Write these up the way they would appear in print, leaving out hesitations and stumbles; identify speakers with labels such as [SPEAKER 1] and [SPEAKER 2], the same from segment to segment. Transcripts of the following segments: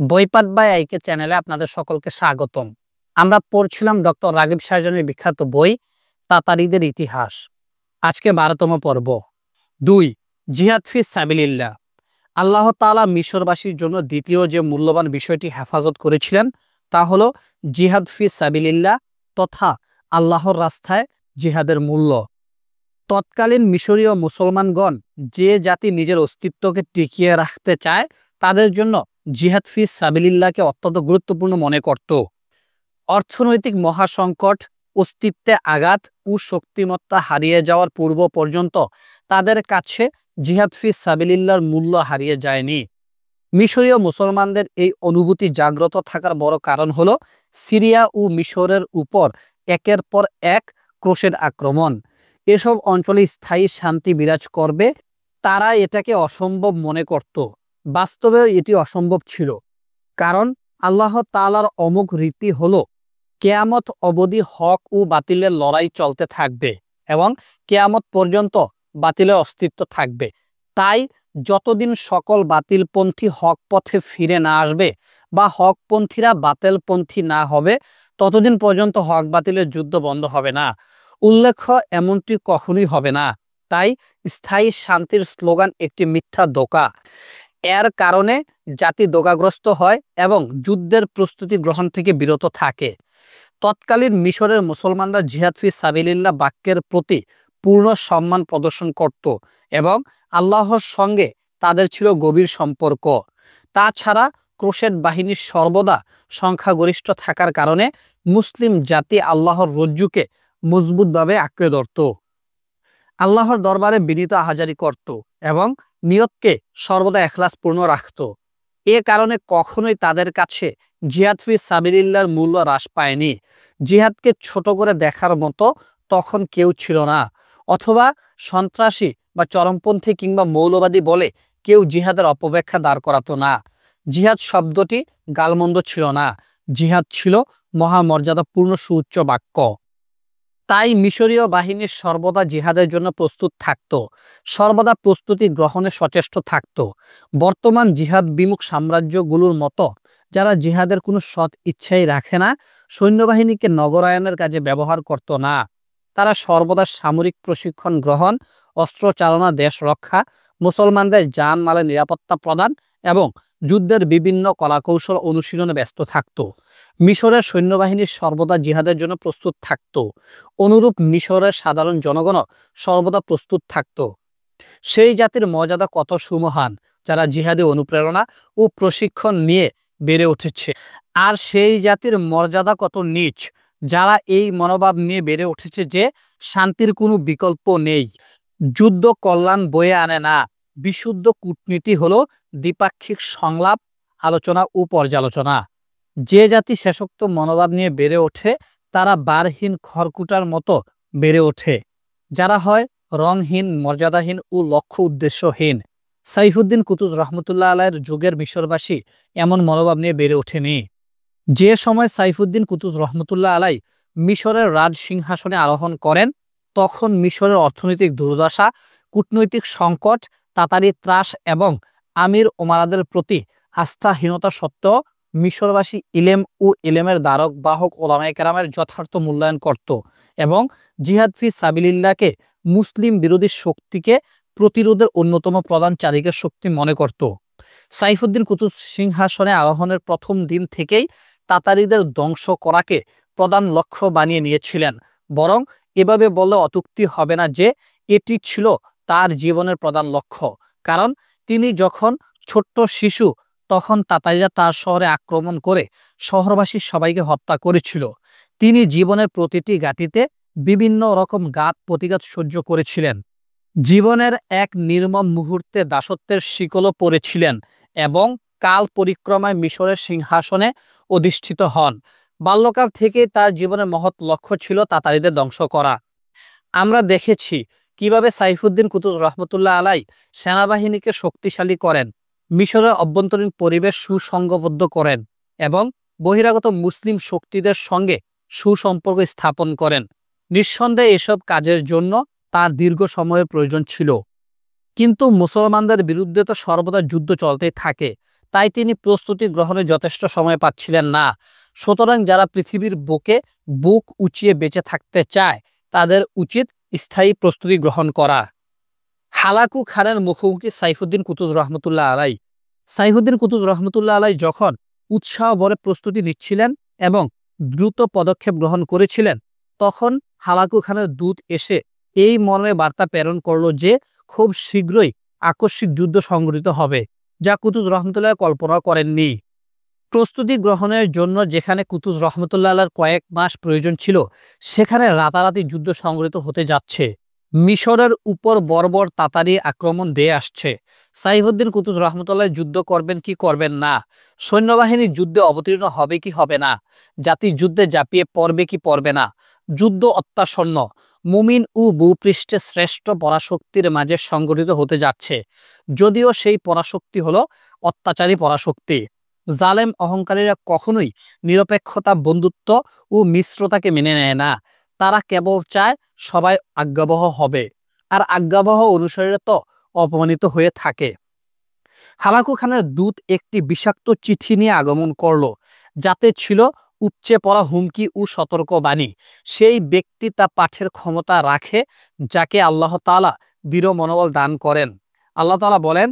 [SPEAKER 1] বইপাঠ by আইকে চ্যানেলে আপনাদের সকলকে স্বাগতম। আমরা পড়ছিলাম ডক্টর রাগিব শাহজাহানের বিখ্যাত বই তাতারীদের ইতিহাস। আজকে 12তম পর্ব। 2. জিহাদ ফি সাবিলিল্লাহ। আল্লাহ তাআলা মিশরবাসীর জন্য দ্বিতীয় যে মূল্যবান বিষয়টি হেফাজত করেছিলেন তা হলো জিহাদ ফি সাবিলিল্লাহ তথা আল্লাহর রাস্তায় জিহাদের মূল্য। তৎকালীন মিশরীয় মুসলমানগণ যে জাতি নিজের অস্তিত্বকে টিকিয়ে রাখতে চায় তাদের জন্য জিহাদ ফি সাবিলিল্লাহকে অত্যন্ত গুরুত্বপূর্ণ মনে করত। অর্থনৈতিক মহাসংকট, অস্তিত্বে আঘাত ও শক্তিমত্তা হারিয়ে যাওয়ার পূর্ব পর্যন্ত তাদের কাছে জিহাদ ফি সাবিলিল্লাহর মূল্য হারিয়ে যায়নি। মিশরীয় মুসলমানদের এই অনুভূতি জাগ্রত থাকার বড় কারণ হলো সিরিয়া ও মিশরের উপর একের পর এক ক্রুসেড আক্রমণ। এসব অঞ্চলে স্থায়ী শান্তি বিরাজ করবে তারা এটাকে অসম্ভব মনে করত। বাস্তবেও এটি অসম্ভব ছিল, কারণ আল্লাহ তাআলার অমোঘ রীতি হলো কেয়ামত অবধি হক ও বাতিলের লড়াই চলতে থাকবে এবং কেয়ামত পর্যন্ত বাতিলের অস্তিত্ব থাকবে। তাই যতদিন সকল বাতিলপন্থী হক পথে ফিরে না আসবে বা হকপন্থীরা বাতিলপন্থী না হবে ততদিন পর্যন্ত হক বাতিলের যুদ্ধ বন্ধ হবে না। উল্লেখ্য এমনটি কখনোই হবে না। তাই স্থায়ী শান্তির স্লোগান একটি মিথ্যা ধোঁকা। এর কারণে জাতি ধোঁকাগ্রস্ত হয় এবং যুদ্ধের প্রস্তুতি গ্রহণ থেকে বিরত থাকে। তৎকালীন মিশরের মুসলমানরা জিহাদ ফি সাবিলিল্লাহ বাক্যের প্রতি পূর্ণ সম্মান প্রদর্শন করত এবং আল্লাহর সঙ্গে তাদের ছিল গভীর সম্পর্ক। তাছাড়া ক্রুসেড বাহিনীর সর্বদা সংখ্যাগরিষ্ঠ থাকার কারণে মুসলিম জাতি আল্লাহর রজ্জুকে মজবুতভাবে আঁকড়ে ধরত, আল্লাহর দরবারে বিনীত আহাজারি করত এবং নিয়তকে সর্বদা এখলাসপূর্ণ রাখত। এ কারণে কখনোই তাদের কাছে জিহাদ ফি সাবিলিল্লাহর মূল্য হ্রাস পায়নি। জিহাদকে ছোট করে দেখার মতো তখন কেউ ছিল না, অথবা সন্ত্রাসী বা চরমপন্থী কিংবা মৌলবাদী বলে কেউ জিহাদের অপব্যাখ্যা দাঁড় করাতো না। জিহাদ শব্দটি গালমন্দ ছিল না, জিহাদ ছিল মহামর্যাদাপূর্ণ সুউচ্চ বাক্য। তাই মিশরীয় বাহিনীর সর্বদা জিহাদের জন্য প্রস্তুত থাকত, সর্বদা প্রস্তুতি গ্রহণে সচেষ্ট থাকত। বর্তমান জিহাদ বিমুখ সাম্রাজ্যগুলোর মতো যারা জিহাদের কোনো সৎ ইচ্ছাই রাখে না, সৈন্যবাহিনীকে নগরায়নের কাজে ব্যবহার করত না। তারা সর্বদা সামরিক প্রশিক্ষণ গ্রহণ, অস্ত্র চালনা, দেশ রক্ষা, মুসলমানদের জানমালের নিরাপত্তা প্রদান এবং যুদ্ধের বিভিন্ন কলাকৌশল অনুশীলনে ব্যস্ত থাকত। মিশরের সৈন্যবাহিনী সর্বদা জিহাদের জন্য প্রস্তুত থাকত। অনুরূপ মিশরের সাধারণ জনগণও সর্বদা প্রস্তুত থাকত। সেই জাতির মর্যাদা কত সুমহান যারা জিহাদে অনুপ্রেরণা ও প্রশিক্ষণ নিয়ে বেড়ে উঠেছে, আর সেই জাতির মর্যাদা কত নীচ যারা এই মনোভাব নিয়ে বেড়ে উঠেছে যে শান্তির কোনো বিকল্প নেই, যুদ্ধ কল্যাণ বয়ে আনে না। বিশুদ্ধ কূটনীতি হলো দ্বিপাক্ষিক সংলাপ, আলোচনা ও পর্যালোচনা। যে জাতি শেষোক্ত মনোভাব নিয়ে বেড়ে ওঠে তারা বারহীন খড়কুটার মতো বেড়ে ওঠে, যারা হয় রংহীন, মর্যাদাহীন ও লক্ষ্য উদ্দেশ্যহীন। সাইফুদ্দিন কুতুজ রহমতুল্লাহ আলাইয়ের যুগের মিশরবাসী এমন মনোভাব নিয়ে বেড়ে ওঠেনি। যে সময় সাইফুদ্দিন কুতুজ রহমতুল্লাহ আলাই মিশরের রাজ সিংহাসনে আরোহণ করেন তখন মিশরের অর্থনৈতিক দুর্দশা, কূটনৈতিক সংকট, তাতারি ত্রাস এবং আমির ওমারাদের প্রতি আস্থাহীনতা সত্ত্বেও মিশরবাসী ইলেম ও ইলেমের দ্বারক বাহক ওলামায়ে কেরামের যথার্থ মূল্যায়ন করত এবং জিহাদ ফি সাবিলিল্লাহকে মুসলিম বিরোধী শক্তিকে প্রতিরোধের অন্যতম প্রধান চালিকা শক্তি মনে করত। সাইফুদ্দিন কুতুজ সিংহাসনে আরোহণের প্রথম দিন থেকেই তাতারিদের ধ্বংস করাকে প্রধান লক্ষ্য বানিয়ে নিয়েছিলেন। বরং এভাবে বললে অত্যুক্তি হবে না যে এটি ছিল তার জীবনের প্রধান লক্ষ্য, কারণ তিনি যখন ছোট্ট শিশু তখন তাতারিরা তার শহরে আক্রমণ করে শহরবাসীর সবাইকে হত্যা করেছিল। তিনি জীবনের প্রতিটি ঘাঁটিতে বিভিন্ন রকম ঘাত প্রতিঘাত সহ্য করেছিলেন। জীবনের এক নির্মম মুহূর্তে দাসত্বের শিকলও পড়েছিলেন এবং কাল পরিক্রমায় মিশরের সিংহাসনে অধিষ্ঠিত হন। বাল্যকাল থেকে তার জীবনের মহৎ লক্ষ্য ছিল তাতারিদের ধ্বংস করা। আমরা দেখেছি কিভাবে সাইফুদ্দিন কুতুজ রহমতুল্লাহ আলাই সেনাবাহিনীকে শক্তিশালী করেন, মিশরের অভ্যন্তরীণ পরিবেশ সুসংঘবদ্ধ করেন এবং বহিরাগত মুসলিম শক্তিদের সঙ্গে সুসম্পর্ক স্থাপন করেন। নিঃসন্দেহে এসব কাজের জন্য তার দীর্ঘ সময়ের প্রয়োজন ছিল, কিন্তু মুসলমানদের বিরুদ্ধে তো সর্বদা যুদ্ধ চলতেই থাকে। তাই তিনি প্রস্তুতি গ্রহণে যথেষ্ট সময় পাচ্ছিলেন না। সুতরাং যারা পৃথিবীর বুকে বুক উঁচিয়ে বেঁচে থাকতে চায় তাদের উচিত স্থায়ী প্রস্তুতি গ্রহণ করা। হালাকু খানের মুখোমুখি সাইফুদ্দিন কুতুজ রহমতুল্লাহ আলাই। সাইফুদ্দিন কুতুজ রহমতুল্লাহ আলাই যখন উৎসাহ ভরে প্রস্তুতি নিচ্ছিলেন এবং দ্রুত পদক্ষেপ গ্রহণ করেছিলেন, তখন হালাকু খানের দূত এসে এই মর্মে বার্তা প্রেরণ করল যে খুব শীঘ্রই আকস্মিক যুদ্ধ সংঘটিত হবে, যা কুতুজ রহমতুল্লাহ কল্পনা করেননি। প্রস্তুতি গ্রহণের জন্য যেখানে কুতুজ রহমতুল্লাহ আলার কয়েক মাস প্রয়োজন ছিল, সেখানে রাতারাতি যুদ্ধ সংঘটিত হতে যাচ্ছে। মিশরের উপর বর্বর তাতারি আক্রমণ দিয়ে আসছে। সাইফুদ্দিন কুতুজ রহমতুল্লাহ যুদ্ধ করবেন কি করবেন না, সৈন্যবাহিনী যুদ্ধে অবতীর্ণ হবে কি হবে না, জাতি যুদ্ধে ঝাঁপিয়ে পড়বে কি পড়বে না। যুদ্ধ অত্যাসন্ন, মুমিন ও ভূপৃষ্ঠে শ্রেষ্ঠ পরাশক্তির মাঝে সংগঠিত হতে যাচ্ছে। যদিও সেই পরাশক্তি হলো অত্যাচারী পরাশক্তি। জালেম অহংকারীরা কখনোই নিরপেক্ষতা, বন্ধুত্ব ও মিশ্রতাকে মেনে নেয় না। তারা কেবল চায় সবাই আজ্ঞাবহ হবে, আর আজ্ঞাবহ অনুসারীরা তো অপমানিত হয়ে থাকে। হালাকু খানের দূত একটি বিষাক্ত চিঠি নিয়ে আগমন করল, যাতে ছিল উপচে পড়া হুমকি ও সতর্কবাণী। সেই ব্যক্তি তা পাঠের ক্ষমতা রাখে যাকে আল্লাহ তাআলা দৃঢ় মনোবল দান করেন। আল্লাহ তাআলা বলেন,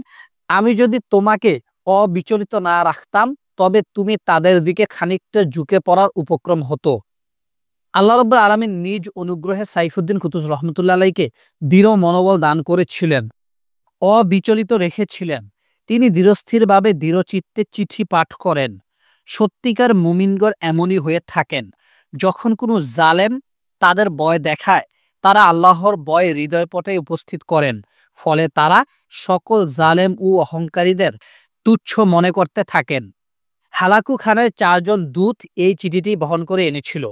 [SPEAKER 1] আমি যদি তোমাকে অবিচলিত না রাখতাম তবে তুমি তাদের দিকে খানিকটা ঝুঁকে পড়ার উপক্রম হতো। আল্লাহ রাব্বুল আলামিন নিজ অনুগ্রহে সাইফুদ্দিন কুতুজ রহমতুল্লাহ আলাইকে দৃঢ় মনোবল দান করেছিলেন, অবিচলিত রেখেছিলেন। তিনি দৃঢ়স্থিরভাবে দৃঢ়চিত্তে চিঠি পাঠ করেন। সত্যিকার মুমিনগণ এমনই হয়ে থাকেন। যখন কোনো জালেম তাদের ভয় দেখায়, তারা আল্লাহর ভয় হৃদয়পটে উপস্থিত করেন। ফলে তারা সকল জালেম ও অহংকারীদের তুচ্ছ মনে করতে থাকেন। হালাকু খানের 4 জন দূত এই চিঠিটি বহন করে এনেছিল।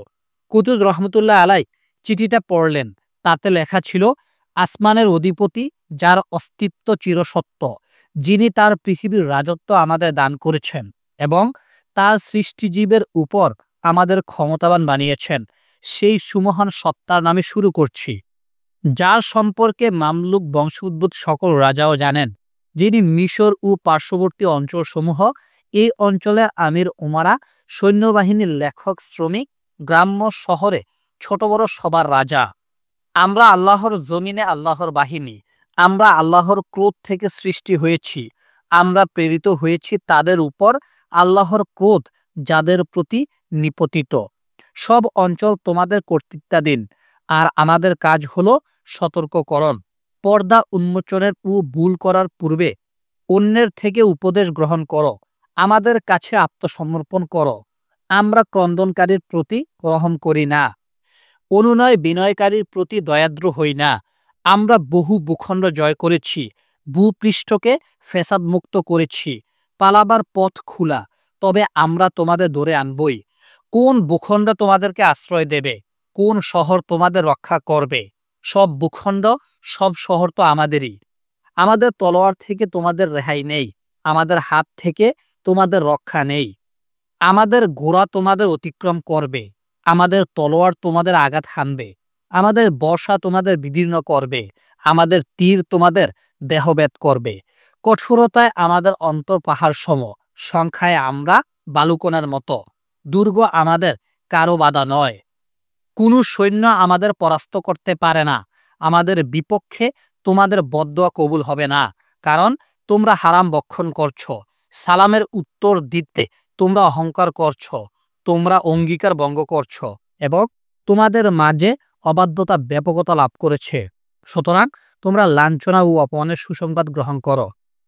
[SPEAKER 1] কুতুজ রহমতুল্লাহ আলাই চিঠিটা পড়লেন। তাতে লেখা ছিল, আসমানের অধিপতি, যার অস্তিত্ব চিরসত্য, যিনি তার পৃথিবীর রাজত্ব আমাদের দান করেছেন এবং তার সৃষ্টিজীবের উপর আমাদের ক্ষমতাবান বানিয়েছেন, সেই সুমহান সত্তার নামে শুরু করছি, যার সম্পর্কে মামলুক বংশোদ্ভূত সকল রাজাও জানেন, যিনি মিশর ও পার্শ্ববর্তী অঞ্চলসমূহ, এই অঞ্চলে আমির উমারা, সৈন্যবাহিনীর লেখক, শ্রমিক, গ্রাম্য শহরে ছোট বড় সবার রাজা। আমরা আল্লাহর জমিনে আল্লাহর বাহিনী। আমরা আল্লাহর ক্রোধ থেকে সৃষ্টি হয়েছি। আমরা প্রেরিত হয়েছি তাদের উপর আল্লাহর ক্রোধ যাদের প্রতি নিপতিত। সব অঞ্চল তোমাদের কর্তৃত্বাধীন, আর আমাদের কাজ হলো সতর্ককরণ, পর্দা উন্মোচনের ও ভুল করার পূর্বে অন্যের থেকে উপদেশ গ্রহণ করো, আমাদের কাছে আত্মসমর্পণ করো। আমরা ক্রন্দনকারীর প্রতি রহম করি না, অনুনয় বিনয়কারীর প্রতি দয়াদ্র হই না। আমরা বহু ভূখণ্ড জয় করেছি, ভূপৃষ্ঠকে ফ্যাসাদ মুক্ত করেছি, পালাবার পথ খোলা, তবে আমরা তোমাদের ধরে আনবই। কোন ভূখণ্ড তোমাদেরকে আশ্রয় দেবে, কোন শহর তোমাদের রক্ষা করবে? সব ভূখণ্ড, সব শহর তো আমাদেরই। আমাদের তলোয়ার থেকে তোমাদের রেহাই নেই, আমাদের হাত থেকে তোমাদের রক্ষা নেই। আমাদের ঘোড়া তোমাদের অতিক্রম করবে, আমাদের তলোয়ার তোমাদের আঘাত হানবে, আমাদের বর্ষা তোমাদের বিদীর্ণ করবে, আমাদের তীর তোমাদের দেহভেদ করবে। কঠোরতায় আমাদের অন্তর পাহাড় সম, সংখ্যায় আমরা বালুকণার মতো। দুর্গ আমাদের কারো বাধা নয়, কোনো সৈন্য আমাদের পরাস্ত করতে পারে না। আমাদের বিপক্ষে তোমাদের বদদোয়া কবুল হবে না, কারণ তোমরা হারাম ভক্ষণ করছো, সালামের উত্তর দিতে তোমরা অহংকার করছো, তোমরা অঙ্গীকার ভঙ্গ করছো এবং তোমাদের মাঝে অবাধ্যতা ব্যাপকতা লাভ করেছে। সুতরাং তোমরা লাঞ্ছনা ও অপমানের সুসংবাদ গ্রহণ করো।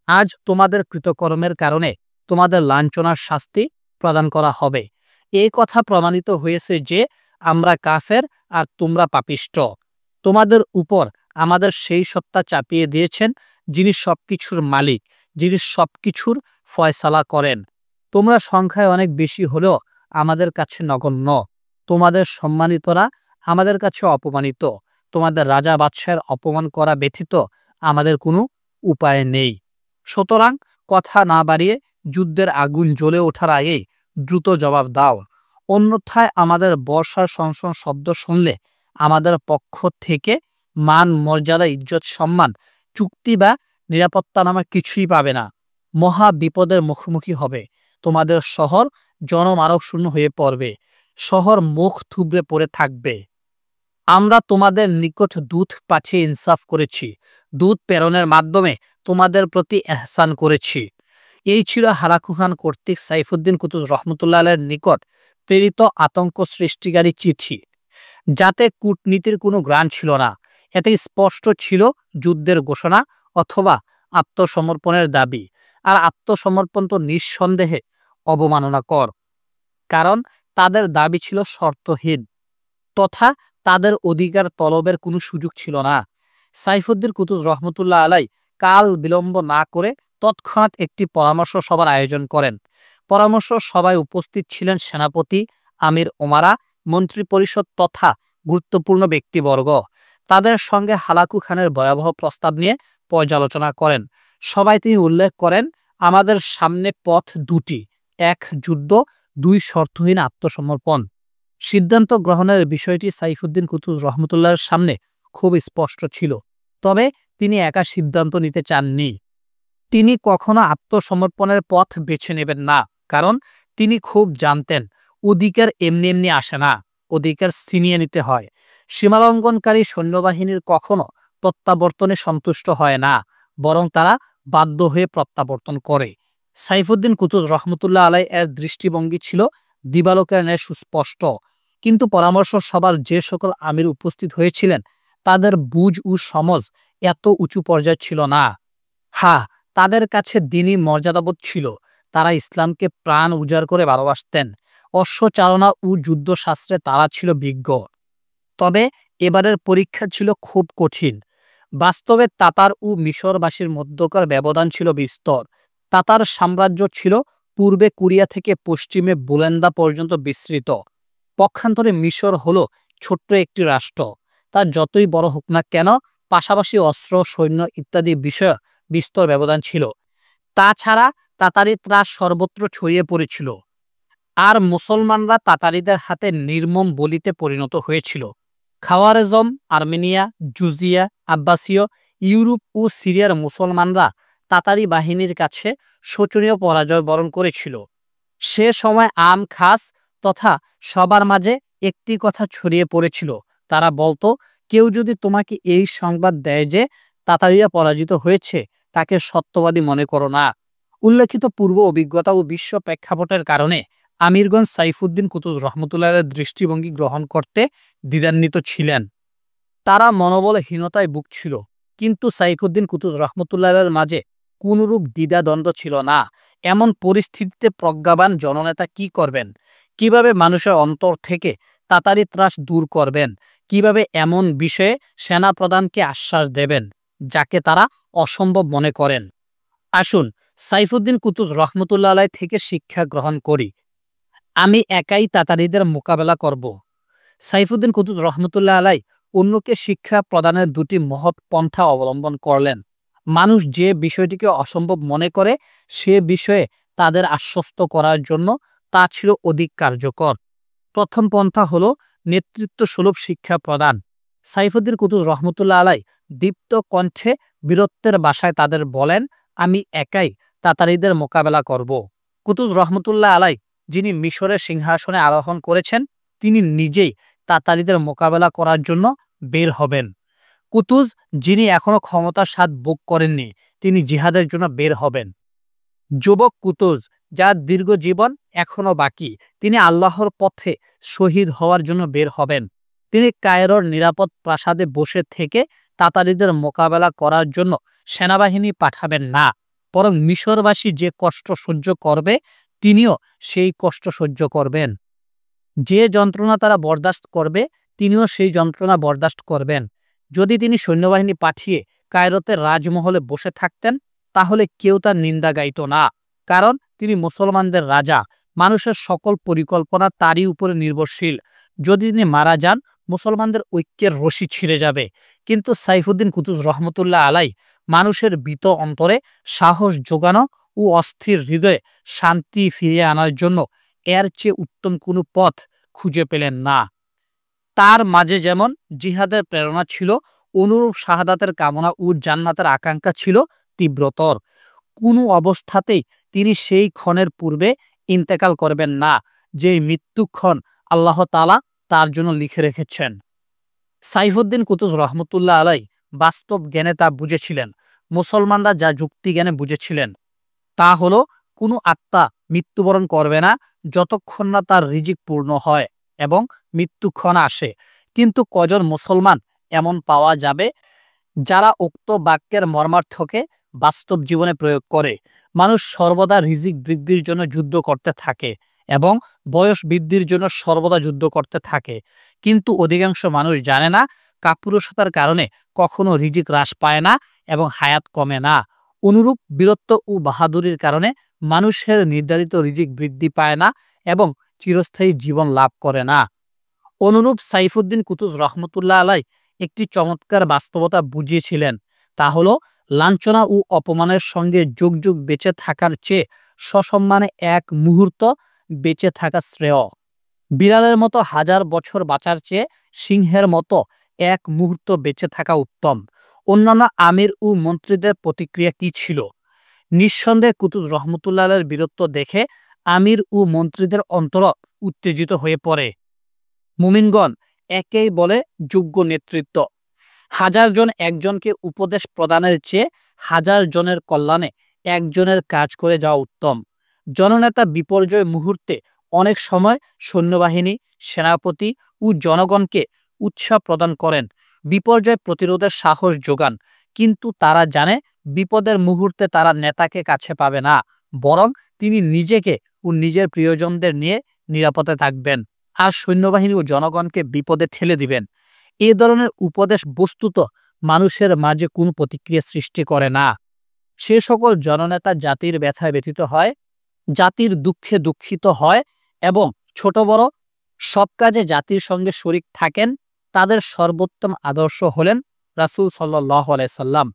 [SPEAKER 1] আজ তোমাদের কৃতকর্মের কারণে তোমাদের লাঞ্ছনার শাস্তি প্রদান করা হবে। এই কথা প্রমাণিত হয়েছে যে আমরা কাফের আর তোমরা পাপিষ্ঠ। তোমাদের উপর আমাদের সেই সত্তা চাপিয়ে দিয়েছেন যিনি সবকিছুর মালিক, যিনি সবকিছুর ফয়সালা করেন। তোমরা সংখ্যায় অনেক বেশি হলেও আমাদের কাছে নগণ্য। তোমাদের সম্মানিতরা আমাদের কাছে অপমানিত। তোমাদের রাজা বাদশাহের অপমান করা ব্যতীত আমাদের কোনো উপায় নেই। সুতরাং কথা না বাড়িয়ে যুদ্ধের আগুন জ্বলে ওঠার আগেই দ্রুত জবাব দাও, অন্যথায় আমাদের বর্ষার সংসন শব্দ শুনলে আমাদের পক্ষ থেকে মান, মর্যাদা, ইজ্জত, সম্মান, চুক্তি বা নিরাপত্তা নামে কিছুই পাবে না। মহা বিপদের মুখোমুখি হবে। তোমাদের শহর জনমানব শূন্য হয়ে পড়বে, শহর মুখ থুবড়ে পড়ে থাকবে। আমরা তোমাদের নিকট দূত পাঠিয়ে ইনসাফ করেছি, দূত প্রেরণের মাধ্যমে তোমাদের প্রতি এহসান করেছি। এই ছিল হালাকু খান কর্তৃক সাইফুদ্দিন কুতুব রহমতুল্লাহ আলাইহির নিকট প্রেরিত আতঙ্ক সৃষ্টিকারী চিঠি, যাতে কূটনীতির কোনো গ্রাণ ছিল না। এতে স্পষ্ট ছিল যুদ্ধের ঘোষণা অথবা আত্মসমর্পণের দাবি। আর আত্মসমর্পণ তো নিঃসন্দেহে অবমাননাকর, কারণ তাদের দাবি ছিল শর্তহীন তথা তাদের অধিকার তলবের কোনো সুযোগ ছিল না। সাইফুদ্দিন কুতুব রহমতুল্লাহ আলাই কাল বিলম্ব না করে তৎক্ষণাৎ একটি পরামর্শ সভার আয়োজন করেন। পরামর্শ সভায় উপস্থিত ছিলেন সেনাপতি, আমির ওমারা, মন্ত্রিপরিষদ তথা গুরুত্বপূর্ণ ব্যক্তিবর্গ। তাদের সঙ্গে হালাকু খানের ভয়াবহ প্রস্তাব নিয়ে পর্যালোচনা করেন। সবাই তিনি উল্লেখ করেন, আমাদের সামনে পথ দুটি, এক যুদ্ধ, দুই শর্তহীন আত্মসমর্পণ। সিদ্ধান্ত গ্রহণের বিষয়টি সাইফুদ্দিন কুতুব রহমতুল্লাহর সামনে খুব স্পষ্ট ছিল, তবে তিনি একা সিদ্ধান্ত নিতে চাননি। তিনি কখনো আত্মসমর্পণের পথ বেছে নেবেন না, কারণ তিনি খুব জানতেন অধিকার এমনি এমনি আসে না, অধিকার ছিনিয়ে নিতে হয়। সীমালঙ্ঘনকারী সৈন্যবাহিনীর কখনো প্রত্যাবর্তনে সন্তুষ্ট হয় না, বরং তারা বাধ্য হয়ে প্রত্যাবর্তন করে। সাইফুদ্দিন কুতুব রহমতুল্লাহ আলাই এর দৃষ্টিভঙ্গি ছিল দিবালোকের ন্যায় সুস্পষ্ট, কিন্তু পরামর্শ সভার যে সকল আমির উপস্থিত হয়েছিলেন তাদের বুঝ ও সমঝ এত উঁচু পর্যায়ে ছিল না। হ্যাঁ, তাদের কাছে দিনই মর্যাদাবোধ ছিল, তারা ইসলামকে প্রাণ উজাড় করে ভালোবাসতেন, অশ্বচালনা ও যুদ্ধশাস্ত্রে তারা ছিল বিজ্ঞ। তবে এবারের পরীক্ষা ছিল খুব কঠিন। বাস্তবে তাতার ও মিশরবাসীর মধ্যকার ব্যবধান ছিল বিস্তর। তাতার সাম্রাজ্য ছিল পূর্বে কোরিয়া থেকে পশ্চিমে বুলেন্দা পর্যন্ত বিস্তৃত। পক্ষান্তরে মিশর হলো ছোট্ট একটি রাষ্ট্র। তার যতই বড় হোক না কেন, পাশাপাশি অস্ত্র, সৈন্য ইত্যাদি বিষয়ে বিস্তর ব্যবধান ছিল। তাছাড়া তাতারি ত্রাস সর্বত্র ছড়িয়ে পড়েছিল, আর মুসলমানরা তাতারিদের হাতে নির্মম বলিতে পরিণত হয়েছিল। খাওয়ারেজম, আর্মেনিয়া, জুজিয়া, আব্বাসীয়, ইউরোপ ও সিরিয়ার মুসলমানরা তাতারি বাহিনীর কাছে শোচনীয় পরাজয় বরণ করেছিল। সে সময় আম খাস তথা সবার মাঝে একটি কথা ছড়িয়ে পড়েছিল। তারা বলতো, কেউ যদি তোমাকে এই সংবাদ দেয় যে তাতারিরা পরাজিত হয়েছে, তাকে সত্যবাদী মনে করো না। উল্লেখিত পূর্ব অভিজ্ঞতা ও বিশ্ব প্রেক্ষাপটের কারণে আমিরগঞ্জ সাইফুদ্দিন কুতুব রহমতুল্লাহের দৃষ্টিভঙ্গি গ্রহণ করতে দ্বিধান্বিত ছিলেন। তারা মনোবলহীনতায় ভুগছিল, কিন্তু সাইফুদ্দিন কুতুব রহমতুল্লাহের মাঝে কোনরূপ দ্বিধাদ্বন্দ্ব ছিল না। এমন পরিস্থিতিতে প্রজ্ঞাবান জননেতা কি করবেন? কিভাবে মানুষের অন্তর থেকে তাতারি ত্রাস দূর করবেন? কিভাবে এমন বিষয়ে সেনাপ্রধানকে আশ্বাস দেবেন যাকে তারা অসম্ভব মনে করেন? আসুন সাইফুদ্দিন কুতুব রহমতুল্লাহ আলাই থেকে শিক্ষা গ্রহণ করি। আমি একাই তাতারিদের মোকাবেলা করব। সাইফুদ্দিন কুতুব রহমতুল্লাহ আলাই অন্যকে শিক্ষা প্রদানের দুটি মহৎ পন্থা অবলম্বন করলেন। মানুষ যে বিষয়টিকে অসম্ভব মনে করে সে বিষয়ে তাদের আশ্বস্ত করার জন্য তা ছিল অধিক কার্যকর। প্রথম পন্থা হলো নেতৃত্ব সুলভ শিক্ষা প্রদান। সাইফুদ্দিন কুতুব রহমতুল্লাহ আলাই দীপ্ত কণ্ঠে বীরত্বের ভাষায় তাদের বলেন, আমি একাই তাতারিদের মোকাবেলা করব। কুতুব রহমতুল্লাহ আলাই যিনি মিশরের সিংহাসনে আরোহণ করেছেন, তিনি নিজেই তাতারিদের মোকাবেলা করার জন্য বের হবেন। কুতুজ যিনি এখনো ক্ষমতার স্বাদ ভোগ করেননি, তিনি জিহাদের জন্য বের হবেন। যুবক কুতুজ যার দীর্ঘ জীবন এখনো বাকি, তিনি আল্লাহর পথে শহীদ হওয়ার জন্য বের হবেন। তিনি কায়রোর নিরাপদ প্রাসাদে বসে থেকে তাতারিদের মোকাবেলা করার জন্য সেনাবাহিনী পাঠাবেন না, বরং মিশরবাসী যে কষ্ট সহ্য করবে তিনিও সেই কষ্ট সহ্য করবেন। যে যন্ত্রণা তারা বরদাস্ত করবে তিনিও সেই যন্ত্রণা বরদাস্ত করবেন। যদি তিনি সৈন্যবাহিনী পাঠিয়ে কায়রোতে রাজমহলে বসে থাকতেন, তাহলে কেউ তার নিন্দা গাইত না, কারণ তিনি মুসলমানদের রাজা। মানুষের সকল পরিকল্পনা তারই উপরে নির্ভরশীল। যদি তিনি মারা যান, মুসলমানদের ঐক্যের রশি ছিঁড়ে যাবে। কিন্তু সাইফুদ্দিন কুতুব রহমতুল্লাহ আলাই মানুষের ভীত অন্তরে সাহস যোগানো ও অস্থির হৃদয়ে শান্তি ফিরিয়ে আনার জন্য এর চেয়ে উত্তম কোনো পথ খুঁজে পেলেন না। তার মাঝে যেমন জিহাদের প্রেরণা ছিল, অনুরূপ শাহাদাতের কামনা ও জান্নাতের আকাঙ্ক্ষা ছিল তীব্রতর। কোনো অবস্থাতেই তিনি সেই ক্ষণের পূর্বে ইন্তেকাল করবেন না, যেই মৃত্যুক্ষণ আল্লাহ তাআলা তার জন্য লিখে রেখেছেন। সাইফুদ্দিন কুতুব রহমতুল্লাহ আলাই বাস্তব জ্ঞানে তা বুঝেছিলেন। মুসলমানরা যা যুক্তি জ্ঞানে বুঝেছিলেন তা হলো কোনো আত্মা মৃত্যুবরণ করবে না যতক্ষণ না তার রিজিক পূর্ণ হয় এবং মৃত্যুক্ষণ আসে। কিন্তু কজন মুসলমান এমন পাওয়া যাবে যারা উক্ত বাক্যের মর্মার্থকে বাস্তব জীবনে প্রয়োগ করে? মানুষ সর্বদা রিজিক বৃদ্ধির জন্য যুদ্ধ করতে থাকে এবং বয়স বৃদ্ধির জন্য সর্বদা যুদ্ধ করতে থাকে, কিন্তু অধিকাংশ মানুষ জানে না কাপুরুষতার কারণে কখনো রিজিক হ্রাস পায় না এবং হায়াত কমে না। অনুরূপ বীরত্ব ও বাহাদুরির কারণে মানুষের নির্ধারিত রিজিক বৃদ্ধি পায় না এবং চিরস্থায়ী জীবন লাভ করে না। অনুরূপ সাইফুদ্দিন কুতুব রহমতুল্লাহ আলাই একটি চমৎকার বাস্তবতা বুঝিয়েছিলেন, তা হলো লাঞ্ছনা ও অপমানের সঙ্গে যুগ যুগ বেঁচে থাকার চেয়ে সসম্মানে এক মুহূর্ত বেঁচে থাকা শ্রেয়। বিড়ালের মতো হাজার বছর বাঁচার চেয়ে সিংহের মতো এক মুহূর্ত বেঁচে থাকা উত্তম। অন্যান্য আমির ও মন্ত্রীদের প্রতিক্রিয়া কি ছিল? নিঃসন্দেহে কুতুব রহমতুল্লাহ আলাইয়ের বীরত্ব দেখে আমির ও মন্ত্রীদের অন্তর উত্তেজিত হয়ে পড়ে। মুমিনগণ একেই বলে যোগ্য নেতৃত্ব। হাজার জন একজনকে উপদেশ প্রদানের চেয়ে হাজার জনের কল্যাণে একজনের কাজ করে যাওয়া উত্তম। জননেতা বিপর্যয় মুহূর্তে অনেক সময় সৈন্যবাহিনী, সেনাপতি ও জনগণকে উৎসাহ প্রদান করেন, বিপর্যয় প্রতিরোধের সাহস যোগান, কিন্তু তারা জানে বিপদের মুহূর্তে তারা নেতাকে কাছে পাবে না, বরং তিনি নিজেকে ও নিজের প্রিয়জনদের নিয়ে নিরাপদে থাকবেন আর সৈন্যবাহিনী ও জনগণকে বিপদে ঠেলে দিবেন। এ ধরনের উপদেশ বস্তুত মানুষের মাঝে কোনো প্রতিক্রিয়া সৃষ্টি করে না। সে সকল জননেতা জাতির ব্যথায় ব্যথিত হয়, জাতির দুঃখে দুঃখিত হয় এবং ছোট বড় সব কাজে জাতির সঙ্গে শরিক থাকেন, তাদের সর্বোত্তম আদর্শ হলেন রাসূল সাল্লাল্লাহু আলাইহি সাল্লাম।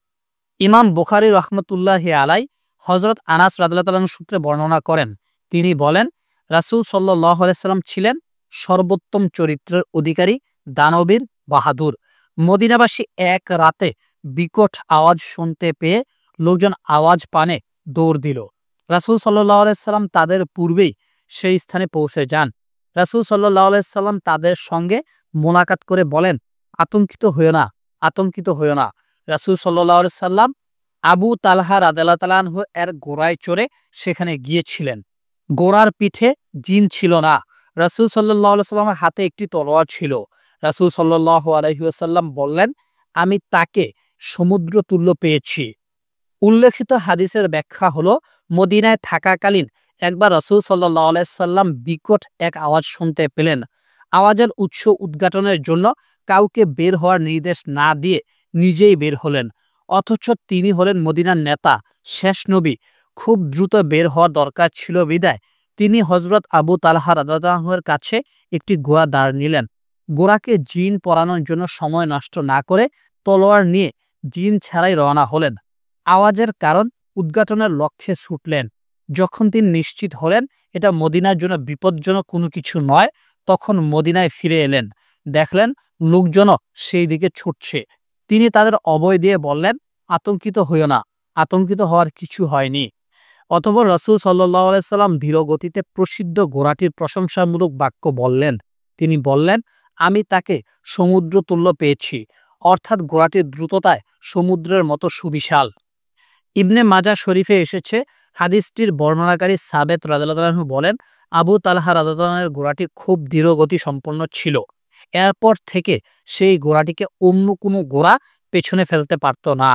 [SPEAKER 1] ইমাম বুখারী রহমতুল্লাহি আলাই হযরত আনাস রাদিয়াল্লাহু তাআলা সূত্রে বর্ণনা করেন, তিনি বলেন, রাসূল সাল্লাল্লাহু আলাইহি সাল্লাম ছিলেন সর্বোত্তম চরিত্রের অধিকারী, দানবীর, বাহাদুর। মদিনাবাসী এক রাতে বিকট আওয়াজ শুনতে পেয়ে লোকজন আওয়াজ পানে দৌড় দিল। রাসূল সাল্লাল্লাহু আলাইহি সাল্লাম তাদের পূর্বেই সেই স্থানে পৌঁছে যান। রাসূল সাল্লাল্লাহু আলাইহি সাল্লাম তাদের সঙ্গে মোলাকাত করে বলেন, আতঙ্কিত হইও না, আতঙ্কিত হইও না। রাসূল সাল্লাল্লাহু আলাইহি সাল্লাম আবু তালহা রাদিয়াল্লাহু তাআলা আনহু এর ঘোড়ায় চড়ে সেখানে গিয়েছিলেন। ঘোড়ার পিঠে জিন ছিল না। রাসূল সাল্লাল্লাহু আলাইহি সাল্লামের হাতে একটি তলোয়ার ছিল। রাসূল সাল্লাল্লাহু আলাইহি ওয়াসাল্লাম বললেন, আমি তাকে সমুদ্র তুল্য পেয়েছি। উল্লেখিত হাদিসের ব্যাখ্যা হলো, মদিনায় থাকাকালীন একবার রাসূল সাল্লাল্লাহু আলাইহি সাল্লাম বিকট এক আওয়াজ শুনতে পেলেন। আওয়াজের উৎস উদ্ঘাটনের জন্য কাউকে বের হওয়ার নির্দেশ না দিয়ে নিজেই বের হলেন। অথচ তিনি হলেন মদিনার নেতা, শেষ নবী। খুব দ্রুত বের হওয়ার দরকার ছিল বিদায় তিনি হযরত আবু তালহা রাদিয়াল্লাহু আনহু এর কাছে একটি ঘোড়া দাঁড় নিলেন। ঘোড়াকে জিন পরানোর জন্য সময় নষ্ট না করে তলোয়ার নিয়ে জিন ছাড়াই রওনা হলেন। আওয়াজের কারণ উদ্ঘাটনের লক্ষ্যে ছুটলেন। যখন তিনি নিশ্চিত হলেন এটা মদিনার জন্য বিপজ্জনক কোনো কিছু নয়, তখন মদিনায় ফিরে এলেন। দেখলেন লোকজনও সেই দিকে ছুটছে। তিনি তাদের অভয় দিয়ে বললেন, আতঙ্কিত হইও না, আতঙ্কিত হওয়ার কিছু হয়নি। অতঃপর রাসূল সাল্লাল্লাহু আলাইহি সাল্লাম ধীর গতিতে প্রসিদ্ধ ঘোড়াটির প্রশংসামূলক বাক্য বললেন। তিনি বললেন, আমি তাকে সমুদ্র তুল্য পেয়েছি, অর্থাৎ ঘোড়াটির দ্রুততায় সমুদ্রের মতো সুবিশাল। ইবনে মাজাহ শরীফে এসেছে, হাদিসটির বর্ণনাকারী সাবেত রাদিয়াল্লাহু আনহু বলেন, আবু তালহা রাদিয়াল্লাহু আনহুর ঘোড়াটি খুব ধীরগতি সম্পন্ন ছিল। এরপর থেকে সেই ঘোড়াটিকে অন্য কোনো ঘোড়া পেছনে ফেলতে পারত না।